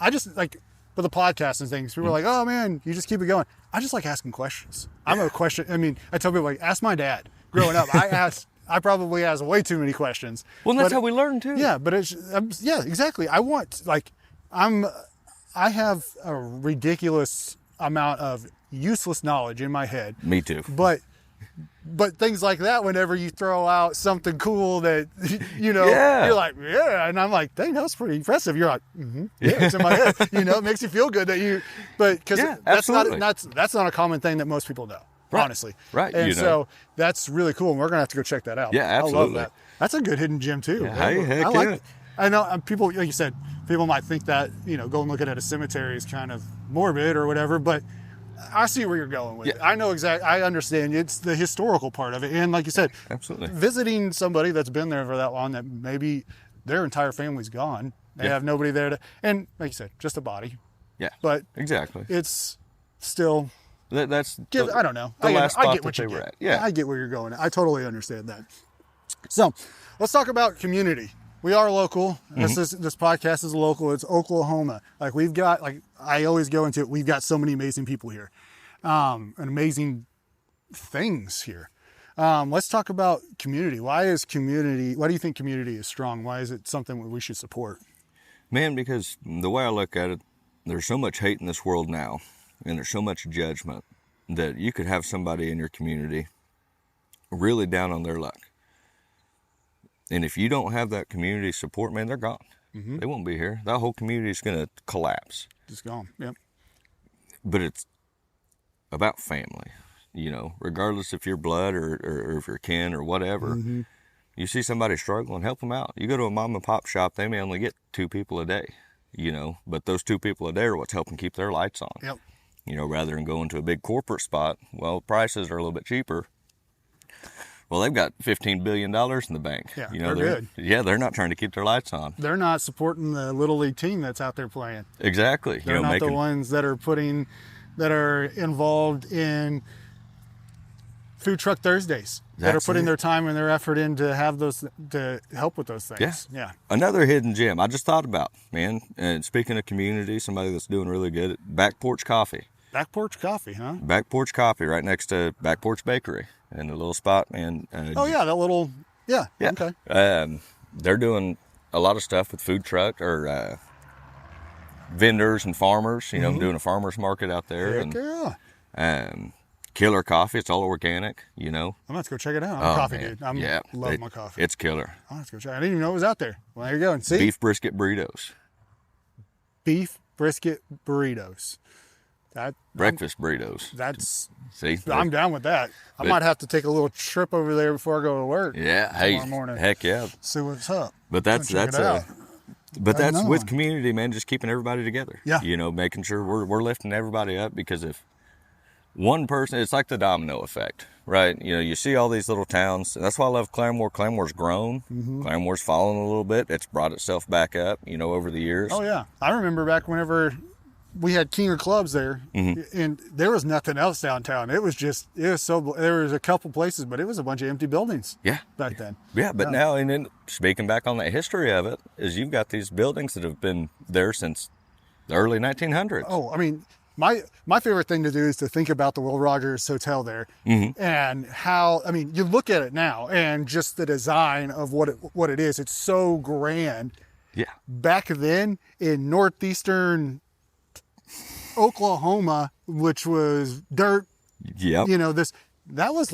I just like, for the podcast and things, people are like, "Oh man, you just keep it going." I just like asking questions. I'm a question. I tell people, like, ask my dad. Growing up, I probably asked way too many questions. Well, that's how we learn too. Yeah, but exactly. I have a ridiculous amount of useless knowledge in my head. Me too. But things like that, whenever you throw out something cool that, you're like, yeah. And I'm like, dang, that was pretty impressive. You're like, yeah, it's in my head. It makes you feel good that because that's not a common thing that most people know. honestly. Right. And so that's really cool. And we're going to have to go check that out. Yeah, absolutely. I love that. That's a good hidden gem too. Yeah, hey, heck I like yeah. it. I know people, like you said, people might think that, going looking at a cemetery is kind of morbid or whatever, but I see where you're going with it. I know exactly. I understand. It's the historical part of it. And like you said, absolutely, visiting somebody that's been there for that long, that maybe their entire family's gone. They have nobody there to, and like you said, just a body. Yeah. But exactly. It's still, I don't know. The last I spot get what that you they were get. at. Yeah. I get where you're going. I totally understand that. So let's talk about community. We are local. This podcast is local. It's Oklahoma. Like I always go into it. We've got so many amazing people here, and amazing things here. Let's talk about community. Why do you think community is strong? Why is it something that we should support? Man, because the way I look at it, there's so much hate in this world now, and there's so much judgment that you could have somebody in your community really down on their luck. And if you don't have that community support, man, they're gone. They won't be here. That whole community is going to collapse. Just gone. Yep. But it's about family, regardless if you're blood or if you're kin or whatever. You see somebody struggling, help them out. You go to a mom and pop shop, they may only get 2 people a day, but those 2 people a day are what's helping keep their lights on. Yep. Rather than going to a big corporate spot, well, prices are a little bit cheaper. Well, they've got $15 billion in the bank. Yeah, they're good. Yeah, they're not trying to keep their lights on. They're not supporting the Little League team that's out there playing. Exactly. They're not the ones that are involved in Food Truck Thursdays. That are putting their time and their effort in to have those, to help with those things. Yeah. Another hidden gem I just thought about, man. And speaking of community, somebody that's doing really good, Back Porch Coffee. Back Porch Coffee, huh? Back Porch Coffee, right next to Back Porch Bakery. In a little spot, man. Yeah. Okay. They're doing a lot of stuff with food truck or vendors and farmers, doing a farmer's market out there. Heck and killer coffee. It's all organic, I'm going to have to go check it out. I'm a coffee dude. Love my coffee. It's killer. I'll have to go check it out. I didn't even know it was out there. Well, there you go. And see? Beef brisket burritos. Beef brisket burritos. Breakfast burritos. See? I'm down with that. I might have to take a little trip over there before I go to work. Yeah. Hey, tomorrow morning. Heck yeah. See what's up. But that's with community, man, just keeping everybody together. Yeah. Making sure we're lifting everybody up, because if one person, it's like the domino effect, right? You see all these little towns. That's why I love Claremore. Claremore's grown. Claremore's fallen a little bit. It's brought itself back up, over the years. Oh, yeah. I remember back whenever we had King of Clubs there, and there was nothing else downtown. There was a couple places, but it was a bunch of empty buildings. Yeah. Back then. Yeah, but now, and then speaking back on the history of it, is you've got these buildings that have been there since the early 1900s. Oh, I mean, my favorite thing to do is to think about the Will Rogers Hotel there, and how, you look at it now and just the design of what it is. It's so grand. Yeah. Back then in northeastern Oklahoma, which was dirt. Yep. That was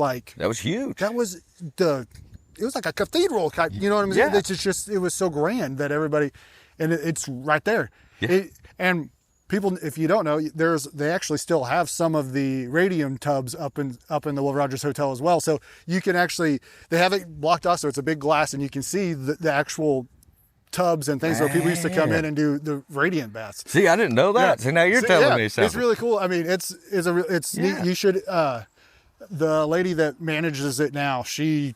huge. It was like a cathedral, you know what I mean? Yeah. It was so grand that everybody, and it's right there. Yeah. And people, if you don't know, they actually still have some of the radium tubs up in the Will Rogers Hotel as well. So you can actually, they have it blocked off, so it's a big glass, and you can see the actual tubs and things where people used to come in and do the radiant baths. See, I didn't know that. Yeah. So now you're telling me something. It's really cool. It's neat. You should, the lady that manages it now, she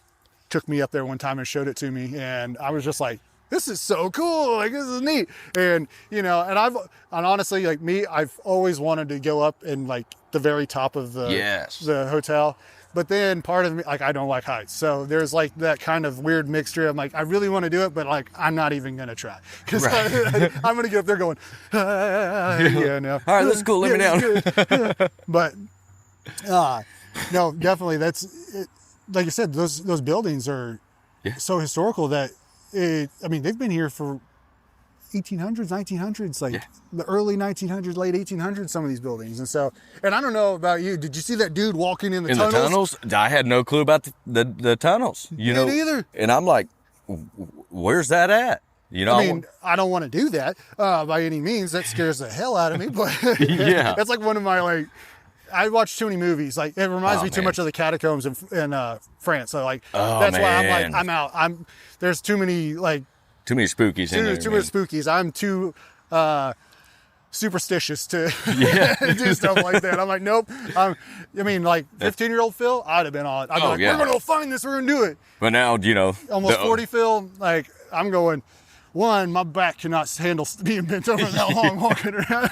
took me up there one time and showed it to me, and I was just like, this is so cool. Like, this is neat. And, and honestly, like me, I've always wanted to go up in like the very top of the hotel. But then part of me, like, I don't like heights. So there's like that kind of weird mixture. I'm like, I really want to do it, but like, I'm not even going to try. Because I'm going to get up there going, no. All right, let's go. Let me down. But no, definitely. That's it. Like you said, those buildings are so historical that they've been here for 1800s, 1900s, like the early 1900s, late 1800s, some of these buildings. And I don't know about you. Did you see that dude walking in the tunnels? In the tunnels? I had no clue about the tunnels. Me neither. And I'm like, where's that at? I don't want to do that by any means. That scares the hell out of me. But yeah, that's like one of my I watch too many movies. Like it reminds me too much of the catacombs in France. So like that's why I'm like I'm out. There's too many like too many spookies in there. Too many spookies. I'm too superstitious to do stuff like that. I'm like, nope. I mean, like 15-year-old Phil, I'd have been on it. I'd be like, we're gonna go find this. We're gonna do it. But now, you know, almost 40 Phil, like I'm going. One, my back cannot handle being bent over that long walking around.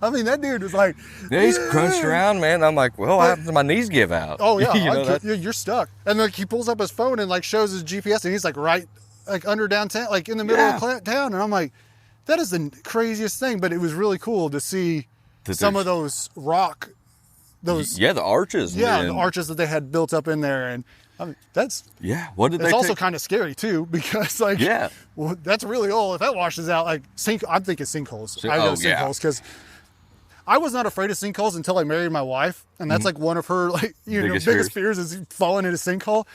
I mean, that dude was like, he's crunched around, man. I'm like, well, what happens when my knees give out? Oh yeah, you're stuck. And then he pulls up his phone and like shows his GPS, and he's like right like under downtown, like in the middle of town. And I'm like, that is the craziest thing. But it was really cool to see some of those rock, the arches. Yeah, the arches that they had built up in there, and I mean, that's what did they? It's also kind of scary too because like well, that's really old. If that washes out, like I'm thinking sinkholes. I go sinkholes because I was not afraid of sinkholes until I married my wife, and that's like one of her like biggest fears is falling in a sinkhole,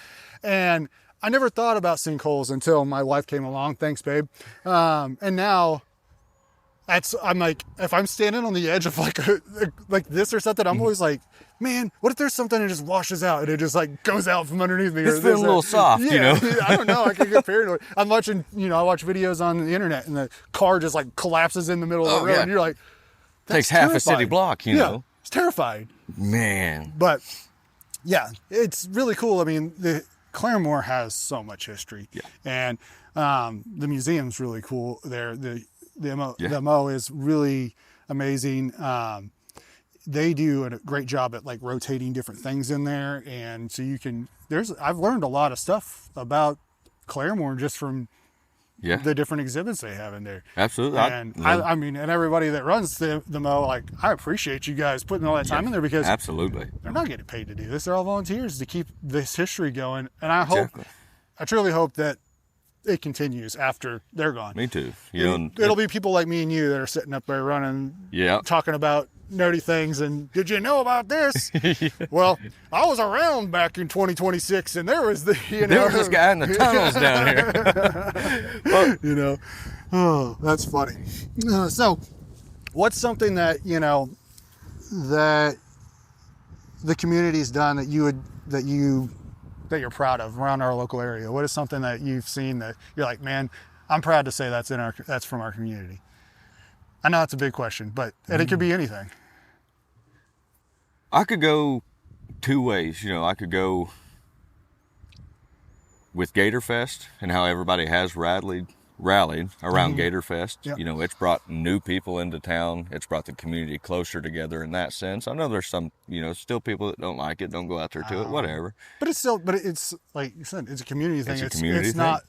and I never thought about sinkholes until my wife came along. Thanks, babe. And now. I'm like, if I'm standing on the edge of like this or something, I'm always like, man, what if there's something that just washes out and it just like goes out from underneath me? It's been a little soft, you know? I don't know. I can get paranoid. I'm watching, I watch videos on the internet and the car just like collapses in the middle of the road and you're like, takes half a city block, you know? It's terrifying. Man. But yeah, it's really cool. I mean, Claremore has so much history and the museum's really cool there. The MO is really amazing. They do a great job at like rotating different things in there. And so I've learned a lot of stuff about Claremore just from the different exhibits they have in there. Absolutely. And I mean, and everybody that runs the MO, like I appreciate you guys putting all that time in there because they're not getting paid to do this. They're all volunteers to keep this history going. And I truly hope that it continues after they're gone. Me too. It'll be people like me and you that are sitting up there running, talking about nerdy things. And did you know about this? Well, I was around back in 2026, and there was there was this guy in the tunnels down here. Oh, that's funny. So, what's something that that the community's done that you're proud of around our local area? What is something that you've seen that you're like, man, I'm proud to say that's from our community? I know it's a big question, and it could be anything. I could go two ways. I could go with Gator Fest and how everybody has rallied around Gator Fest. Yep. It's brought new people into town. It's brought the community closer together in that sense. I know there's some, still people that don't like it, don't go out there to it, whatever. But it's like you said, it's a community thing. It's not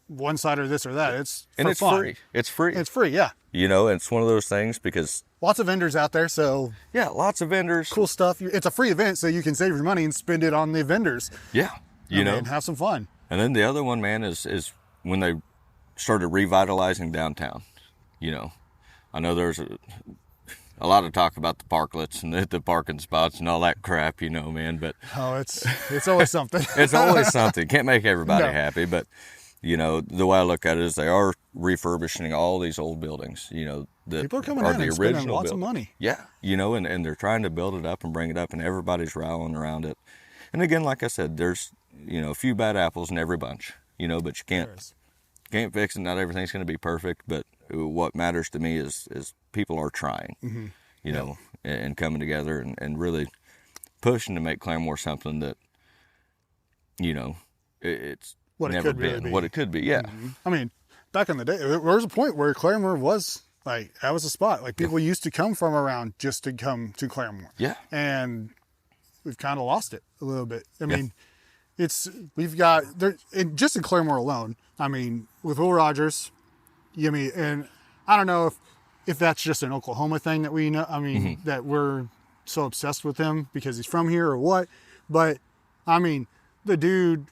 one side or this or that. It's fun. Free. It's free. It's free, yeah. It's one of those things because lots of vendors out there, so lots of vendors, cool stuff. It's a free event, so you can save your money and spend it on the vendors. Yeah, and have some fun. And then the other one, man, is when they started revitalizing downtown. I know there's a lot of talk about the parklets and the parking spots and all that crap, man. But it's always something. It's always something. Can't make everybody happy, but. The way I look at it is they are refurbishing all these old buildings, that people are coming are in the and original spending lots building. of money. Yeah, and they're trying to build it up and bring it up, and everybody's rallying around it. And again, like I said, there's, a few bad apples in every bunch, but you can't fix it. Not everything's going to be perfect, but what matters to me is people are trying, and coming together and really pushing to make Claremore something that, it's what never it could been really be. What it could be, yeah. Mm-hmm. I mean, back in the day, there was a point where Claremore was like, that was a spot. Like people used to come from around just to come to Claremore. Yeah. And we've kind of lost it a little bit. I mean, we've got, just in Claremore alone, I mean, with Will Rogers, and I don't know if that's just an Oklahoma thing that we know, that we're so obsessed with him because he's from here or what, but I mean, the dude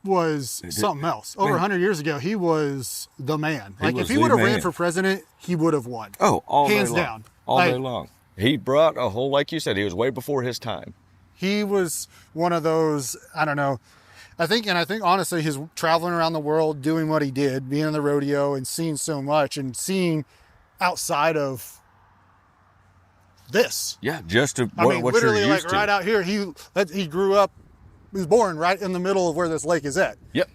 was something else. Over 100 years ago, he was the man. Like, if he would have ran for president, he would have won. Oh, all hands day long. down. All day long. He brought a whole, like you said, he was way before his time. He was one of those, I don't know. I think honestly, his traveling around the world, doing what he did, being in the rodeo and seeing so much and seeing outside of this. Yeah, just to I mean, what literally, you're used like to. right out here, he grew up, he was born right in the middle of where this lake is at. Yep.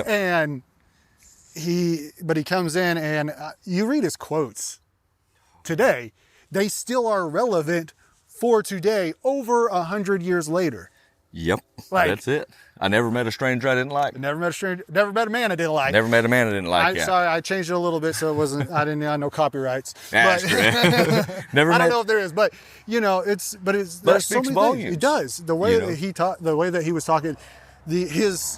And he comes in, and you read his quotes today, they still are relevant for today, over 100 years later. Yep. Like, that's it. I never met a stranger I didn't like. Never met a stranger, never met a man I didn't like. Never met a man I didn't like. Sorry, I changed it a little bit so it wasn't. I didn't have no copyrights. That's true. Never. I don't know if there is, but there's it so speaks many volumes. things. It does. The way that he taught, the way that he was talking, the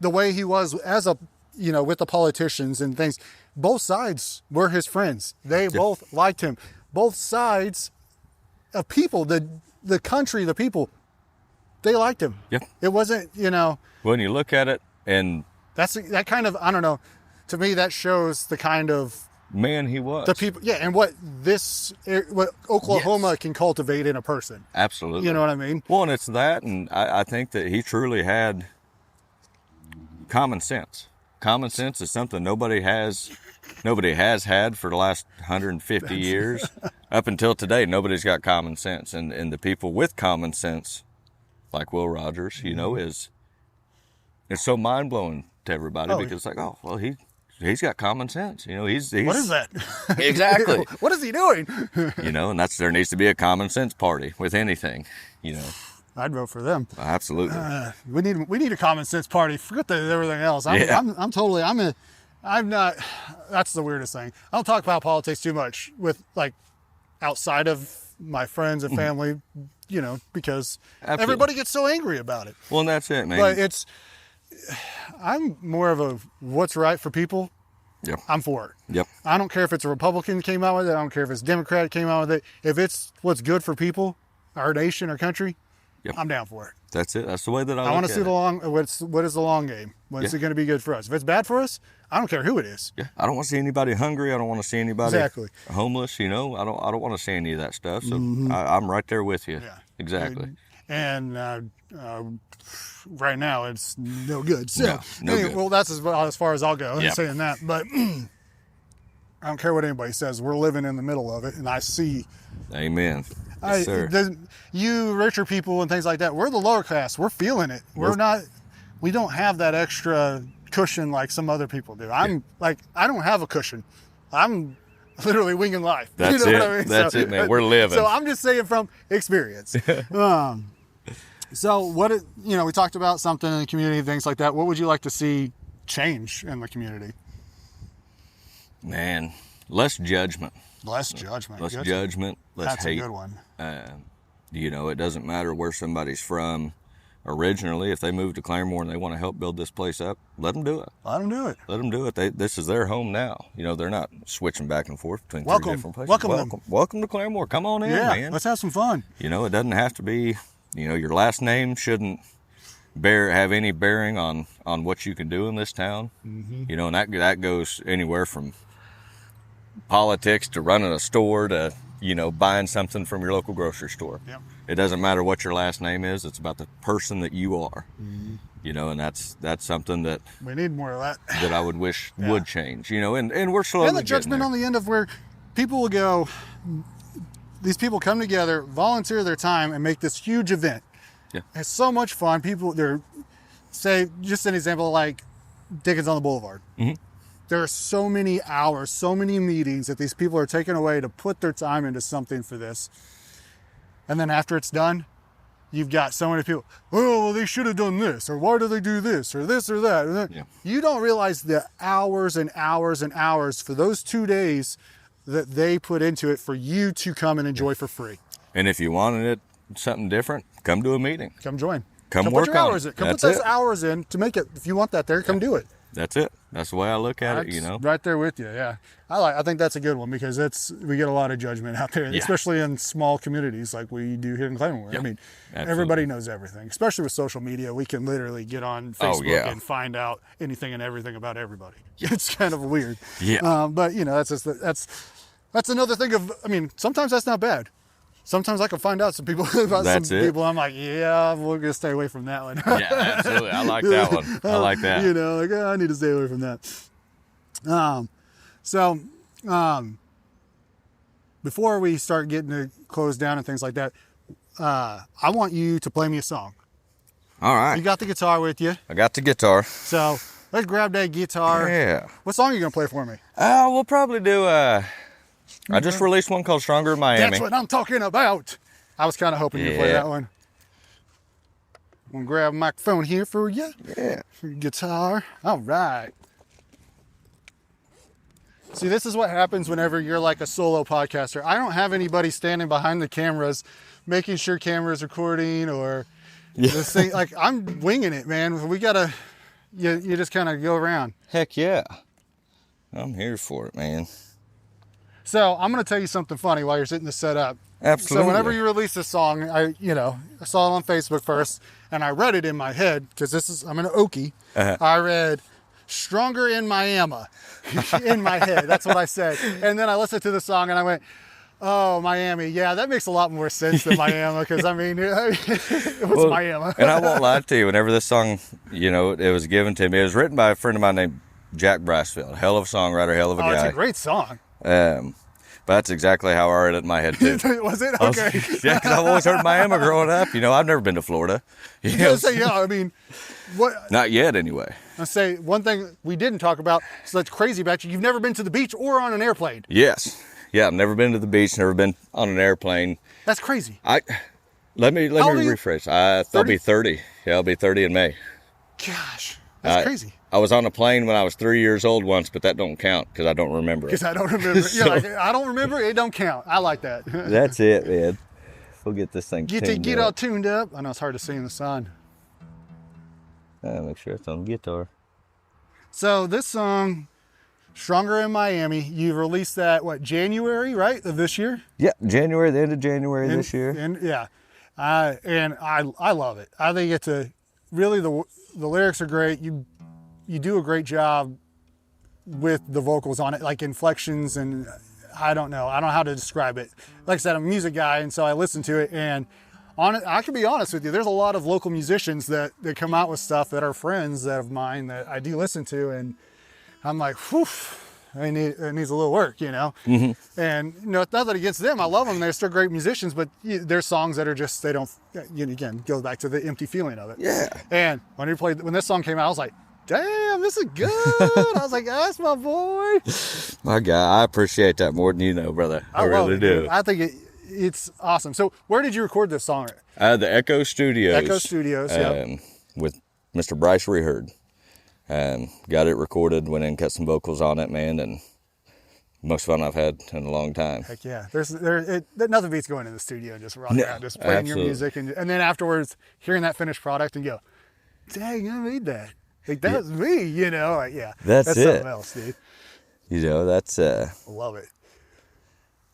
way he was as a with the politicians and things. Both sides were his friends. They both liked him. Both sides of people, the country, the people, they liked him. Yep. It wasn't, When you look at it, and that kind of, I don't know, to me that shows the kind of man he was. the people, and what Oklahoma can cultivate in a person. Absolutely. You know what I mean? Well, and it's that, and I think that he truly had common sense. Common sense is something nobody has had for the last 150 years. Up until today, nobody's got common sense. And the people with common sense, like Will Rogers, it's so mind-blowing to everybody because it's like, oh, well, he's got common sense. He's what is that? Exactly. What is he doing? And there needs to be a common sense party with anything, I'd vote for them. Absolutely. We need a common sense party. Forget everything else. I'm not. That's the weirdest thing. I don't talk about politics too much with outside of my friends and family, because Absolutely. Everybody gets so angry about it. Well, and that's it, man. But I'm more of a what's right for people. Yep. I'm for it. Yep. I don't care if it's a Republican came out with it. I don't care if it's Democrat came out with it. If it's what's good for people, our nation, our country, I'm down for it. That's it. That's the way that I want to see what is the long game? What's it going to be good for us? If it's bad for us, I don't care who it is. Yeah. I don't want to see anybody hungry. I don't want to see anybody homeless. I don't want to see any of that stuff. So I'm right there with you. Yeah. Exactly. And right now it's no good. So no good. Well, that's as far as I'll go in Yep. saying that. But I don't care what anybody says. We're living in the middle of it, and I see. Amen. Yes, sir. You richer people and things like that, we're the lower class. We're feeling it. We don't have that extra cushion like some other people do. I don't have a cushion. I'm literally winging life. That's you know it. What I mean? That's it, man. We're living. So I'm just saying from experience. So we talked about something in the community, things like that. What would you like to see change in the community? Man, less judgment. Less judgment. Less judgment. Less hate. That's a good one. It doesn't matter where somebody's from originally. If they move to Claremore and they want to help build this place up, let them do it. Let them do it. Let them do it. This is their home now. They're not switching back and forth between three different places. Welcome to Claremore. Come on in, man. Let's have some fun. It doesn't have to be, your last name shouldn't have any bearing on what you can do in this town. Mm-hmm. And that goes anywhere from politics to running a store to buying something from your local grocery store. Yep. It doesn't matter what your last name is. It's about the person that you are. Mm-hmm. And that's something that we need more of that. That I would wish would change. And we're slowly. And the judgment on the end of where people will go. These people come together, volunteer their time, and make this huge event. Yeah. It's so much fun. Say just an example like Dickens on the Boulevard. Mm-hmm. There are so many hours, so many meetings that these people are taking away to put their time into something for this. And then after it's done, you've got so many people, well, they should have done this, or why do they do this, or this or that. Yeah. You don't realize the hours and hours and hours for those 2 days that they put into it for you to come and enjoy for free. And if you wanted it something different, come to a meeting. Come join. Come work put your on hours it. in. Come That's put those it. hours in to make it. If you want that there, come do it. That's it. That's the way I look at it, Right there with you, yeah. I think that's a good one because we get a lot of judgment out there, especially in small communities like we do here in Claremore. Yeah, I mean, absolutely. Everybody knows everything, especially with social media. We can literally get on Facebook and find out anything and everything about everybody. It's kind of weird. Yeah. But that's another thing sometimes that's not bad. Sometimes I can find out some people about people. I'm like, we're gonna stay away from that one. Yeah, absolutely. I like that one. I like that. I need to stay away from that. before we start getting to close down and things like that, I want you to play me a song. All right. You got the guitar with you. I got the guitar. So let's grab that guitar. Yeah. What song are you going to play for me? We'll probably do, I just released one called Stronger in Miami. That's what I'm talking about. I was kind of hoping you'd play that one. I'm going to grab a microphone here for you. Yeah. For your guitar. All right. See, this is what happens whenever you're like a solo podcaster. I don't have anybody standing behind the cameras, making sure camera's recording or this thing. Like, I'm winging it, man. We gotta, you just kind of go around. Heck yeah. I'm here for it, man. So I'm gonna tell you something funny while you're sitting this set up. Absolutely. So whenever you release this song, I saw it on Facebook first, and I read it in my head because I'm an Okie. I read "Stronger in Miami" in my head. That's what I said, and then I listened to the song and I went, "Oh, Miami, yeah, that makes a lot more sense than Miami." Because I mean, it was Miami. And I won't lie to you. Whenever this song, it was given to me. It was written by a friend of mine named Jack Brassfield. Hell of a songwriter, hell of a guy. Oh, it's a great song. But that's exactly how I read it in my head too. Was it? Okay. Yeah, because I've always heard Miami growing up. I've never been to Florida. I mean, what? Not yet, anyway. I say one thing we didn't talk about. So that's crazy about you. You've never been to the beach or on an airplane. Yes. Yeah, I've never been to the beach. Never been on an airplane. That's crazy. Let me rephrase. I'll be 30. Yeah, I'll be 30 in May. Gosh, that's crazy. I was on a plane when I was 3 years old once, but that don't count because I don't remember it. Because I don't remember. I don't remember. It don't count. I like that. That's it, man. We'll get this thing get all tuned up. I know it's hard to see in the sun. Make sure it's on guitar. So this song, "Stronger in Miami," you released that January, right, of this year? Yeah, January, the end of January this year. And yeah, and I love it. I think it's really the lyrics are great. You do a great job with the vocals on it, like inflections, and I don't know how to describe it. Like I said, I'm a music guy, and so I listen to it, and I can be honest with you, there's a lot of local musicians that come out with stuff that are friends of mine that I do listen to, and I'm like, whew, it needs a little work, Mm-hmm. And nothing against them. I love them. They're still great musicians, but there's songs that are just, they don't, again, goes back to the empty feeling of it. Yeah. And when this song came out, I was like, damn, this is good. I was like, that's my boy. My guy, I appreciate that more than you know, brother. I really do. I think it's awesome. So where did you record this song? The Echo Studios. Echo Studios, yeah. With Mr. Bryce Reherd. Got it recorded, went in and cut some vocals on it, man, and most fun I've had in a long time. Heck yeah. Nothing beats going in the studio and just rocking out, just playing your music. And then afterwards, hearing that finished product and go, dang, I made that. Like, that's me, Like, yeah. That's it. Something else, dude. That's... I love it.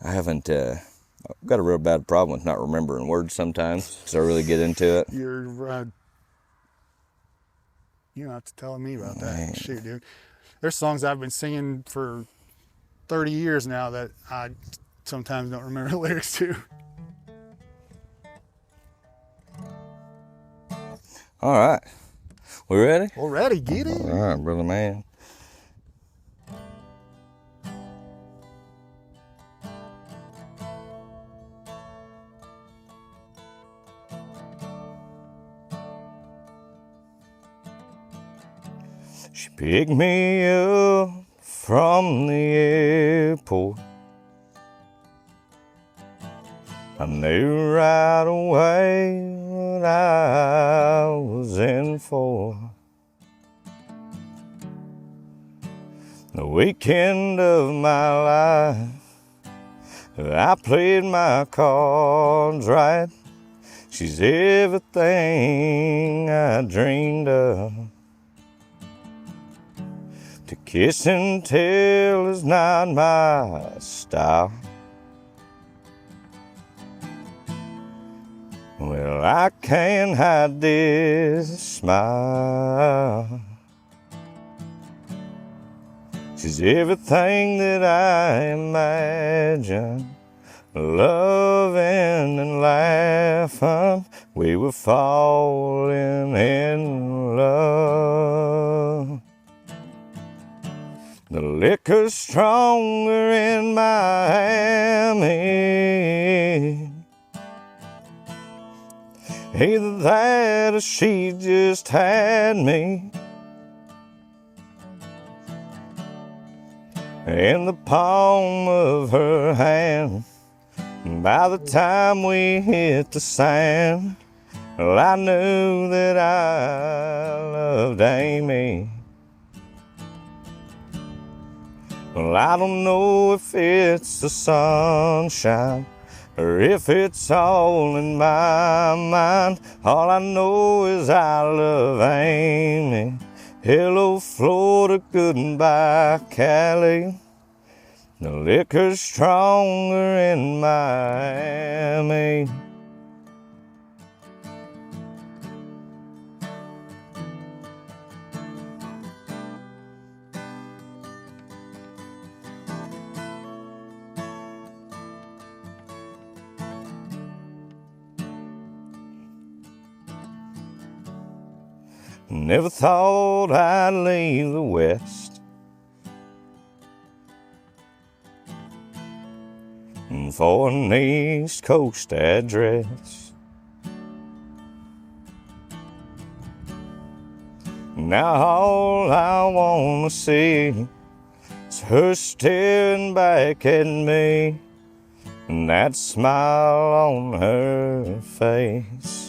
I haven't... I've got a real bad problem with not remembering words sometimes, so I really get into it. You're not telling me about that. Man. Shoot, dude. There's songs I've been singing for 30 years now that I sometimes don't remember the lyrics to. All right. We ready? We're ready. Get it. All right, brother man. She picked me up from the airport. I knew right away what I was in for. The weekend of my life, I played my cards right. She's everything I dreamed of. To kiss and tell is not my style. Well, I can't hide this smile. She's everything that I imagine. Loving and laughing, we were falling in love. The liquor's stronger in Miami. Either that or she just had me in the palm of her hand. By the time we hit the sand, well, I knew that I loved Amy. Well, I don't know if it's the sunshine or if it's all in my mind. All I know is I love Amy. Hello, Florida, goodbye, Cali. The liquor's stronger in Miami. Never thought I'd leave the West for an East Coast address. Now all I wanna see is her staring back at me and that smile on her face.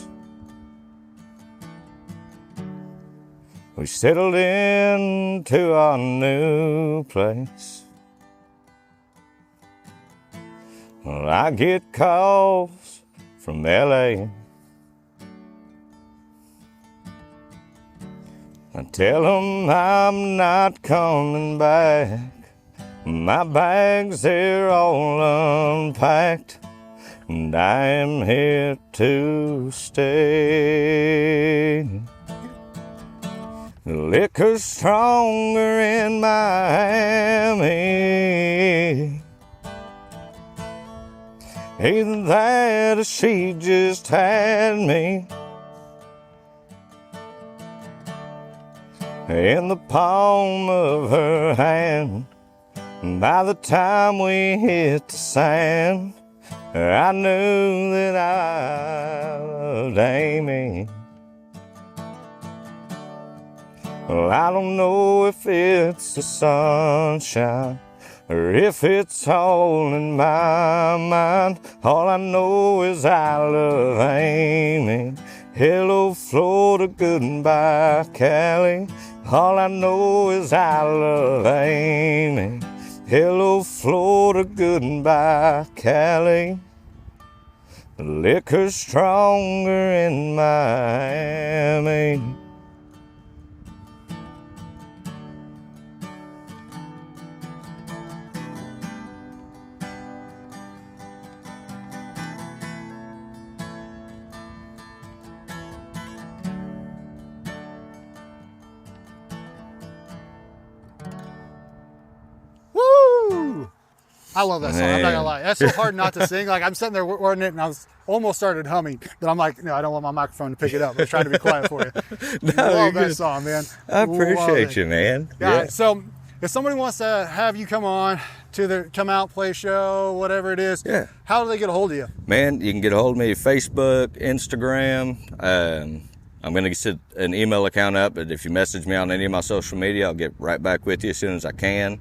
We settled into our new place. Well, I get calls from LA. I tell them I'm not coming back. My bags, they're all unpacked, and I am here to stay. The liquor's stronger in Miami. Either that or she just had me in the palm of her hand. By the time we hit the sand, I knew that I loved Amy. Well, I don't know if it's the sunshine or if it's all in my mind. All I know is I love Amy. Hello, Florida, goodbye, Cali. All I know is I love Amy. Hello, Florida, goodbye, Cali. The liquor's stronger in Miami. Woo! I love that song. I'm not gonna lie. That's so hard not to sing. Like I'm sitting there wording it, and I was almost started humming, but I'm like, no, I don't want my microphone to pick it up. I'm trying to be quiet for you. Love that song, man. I appreciate you, man. Yeah. So if somebody wants to have you come on to their come out, play show, whatever it is, how do they get a hold of you? Man, you can get a hold of me Facebook, Instagram. I'm going to set an email account up, but if you message me on any of my social media, I'll get right back with you as soon as I can.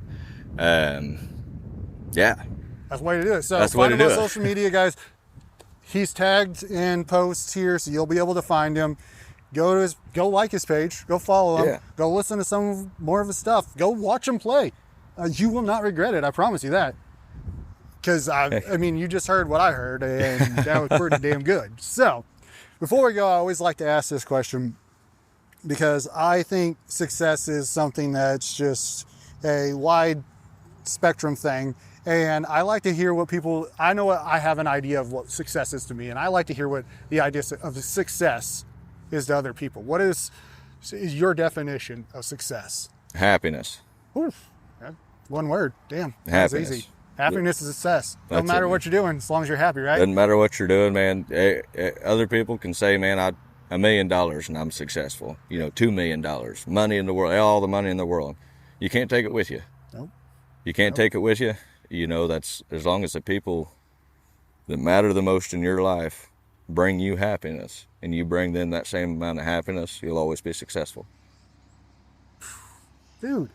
Yeah. That's the way to do it. So that's the way find to him do on it. social media, guys. He's tagged in posts here, so you'll be able to find him. Go like his page. Go follow him. Yeah. Go listen to some more of his stuff. Go watch him play. You will not regret it. I promise you that. Because I mean, you just heard what I heard, and that was pretty damn good. So, before we go, I always like to ask this question because I think success is something that's just a wide spectrum thing. And I like to hear what people, I know I have an idea of what success is to me, and I like to hear what the idea of success is to other people. What is your definition of success? Happiness. Oof, one word. Damn, Happiness. that's easy. Happiness is success. No That's matter it, what you're doing, as long as you're happy, right? Doesn't matter what you're doing, man. Other people can say, man, $1 million and I'm successful. $2 million, money in the world, all the money in the world. You can't take it with you. You can't take it with you. You know, that's as long as the people that matter the most in your life bring you happiness and you bring them that same amount of happiness, you'll always be successful. Dude,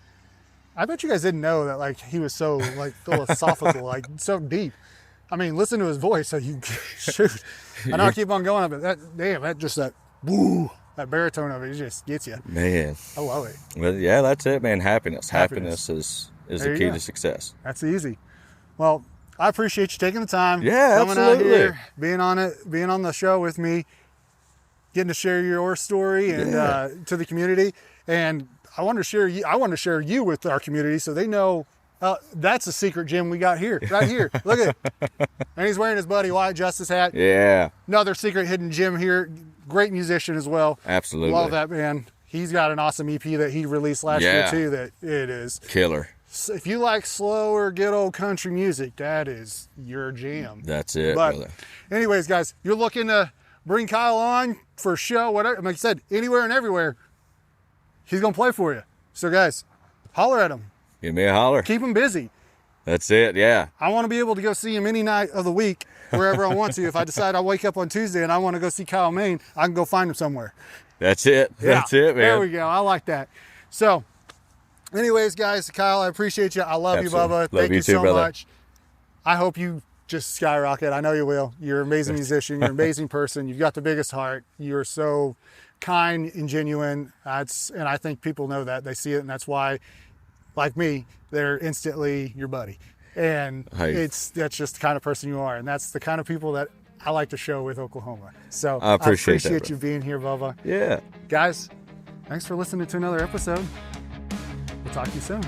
I bet you guys didn't know that like he was so like philosophical, like so deep. I mean, listen to his voice. So you shoot. I know I keep on going, but that woo, that baritone of it just gets you. Man, I love it. Well, yeah, that's it, man. Happiness is the key to success. That's easy. Well, I appreciate you taking the time. Yeah, coming absolutely. out here, being on the show with me, getting to share your story and to the community. And I want to share you with our community so they know that's a secret gym we got here, right here. Look at it. And he's wearing his Buddy White Justice hat. Yeah. Another secret hidden gym here. Great musician as well. Absolutely. Love that man. He's got an awesome EP that he released last year too. That it is killer. If you like slower, good old country music, that is your jam. That's it, brother. Anyways, guys, you're looking to bring Kyle on for a show, whatever. Like I said, anywhere and everywhere, he's going to play for you. So, guys, holler at him. Give me a holler. Keep him busy. That's it, yeah. I want to be able to go see him any night of the week, wherever I want to. If I decide I wake up on Tuesday and I want to go see Kyle Maine, I can go find him somewhere. That's it. That's it, man. There we go. I like that. So, anyways, guys, Kyle, I appreciate you. I love you, Bubba. Thank you so much. I hope you just skyrocket. I know you will. You're an amazing musician. You're an amazing person. You've got the biggest heart. You're so kind and genuine. And I think people know that. They see it, and that's why, like me, they're instantly your buddy. And that's just the kind of person you are. And that's the kind of people that I like to show with Oklahoma. So I appreciate you being here, Bubba. Yeah. Guys, thanks for listening to another episode. We'll talk to you soon.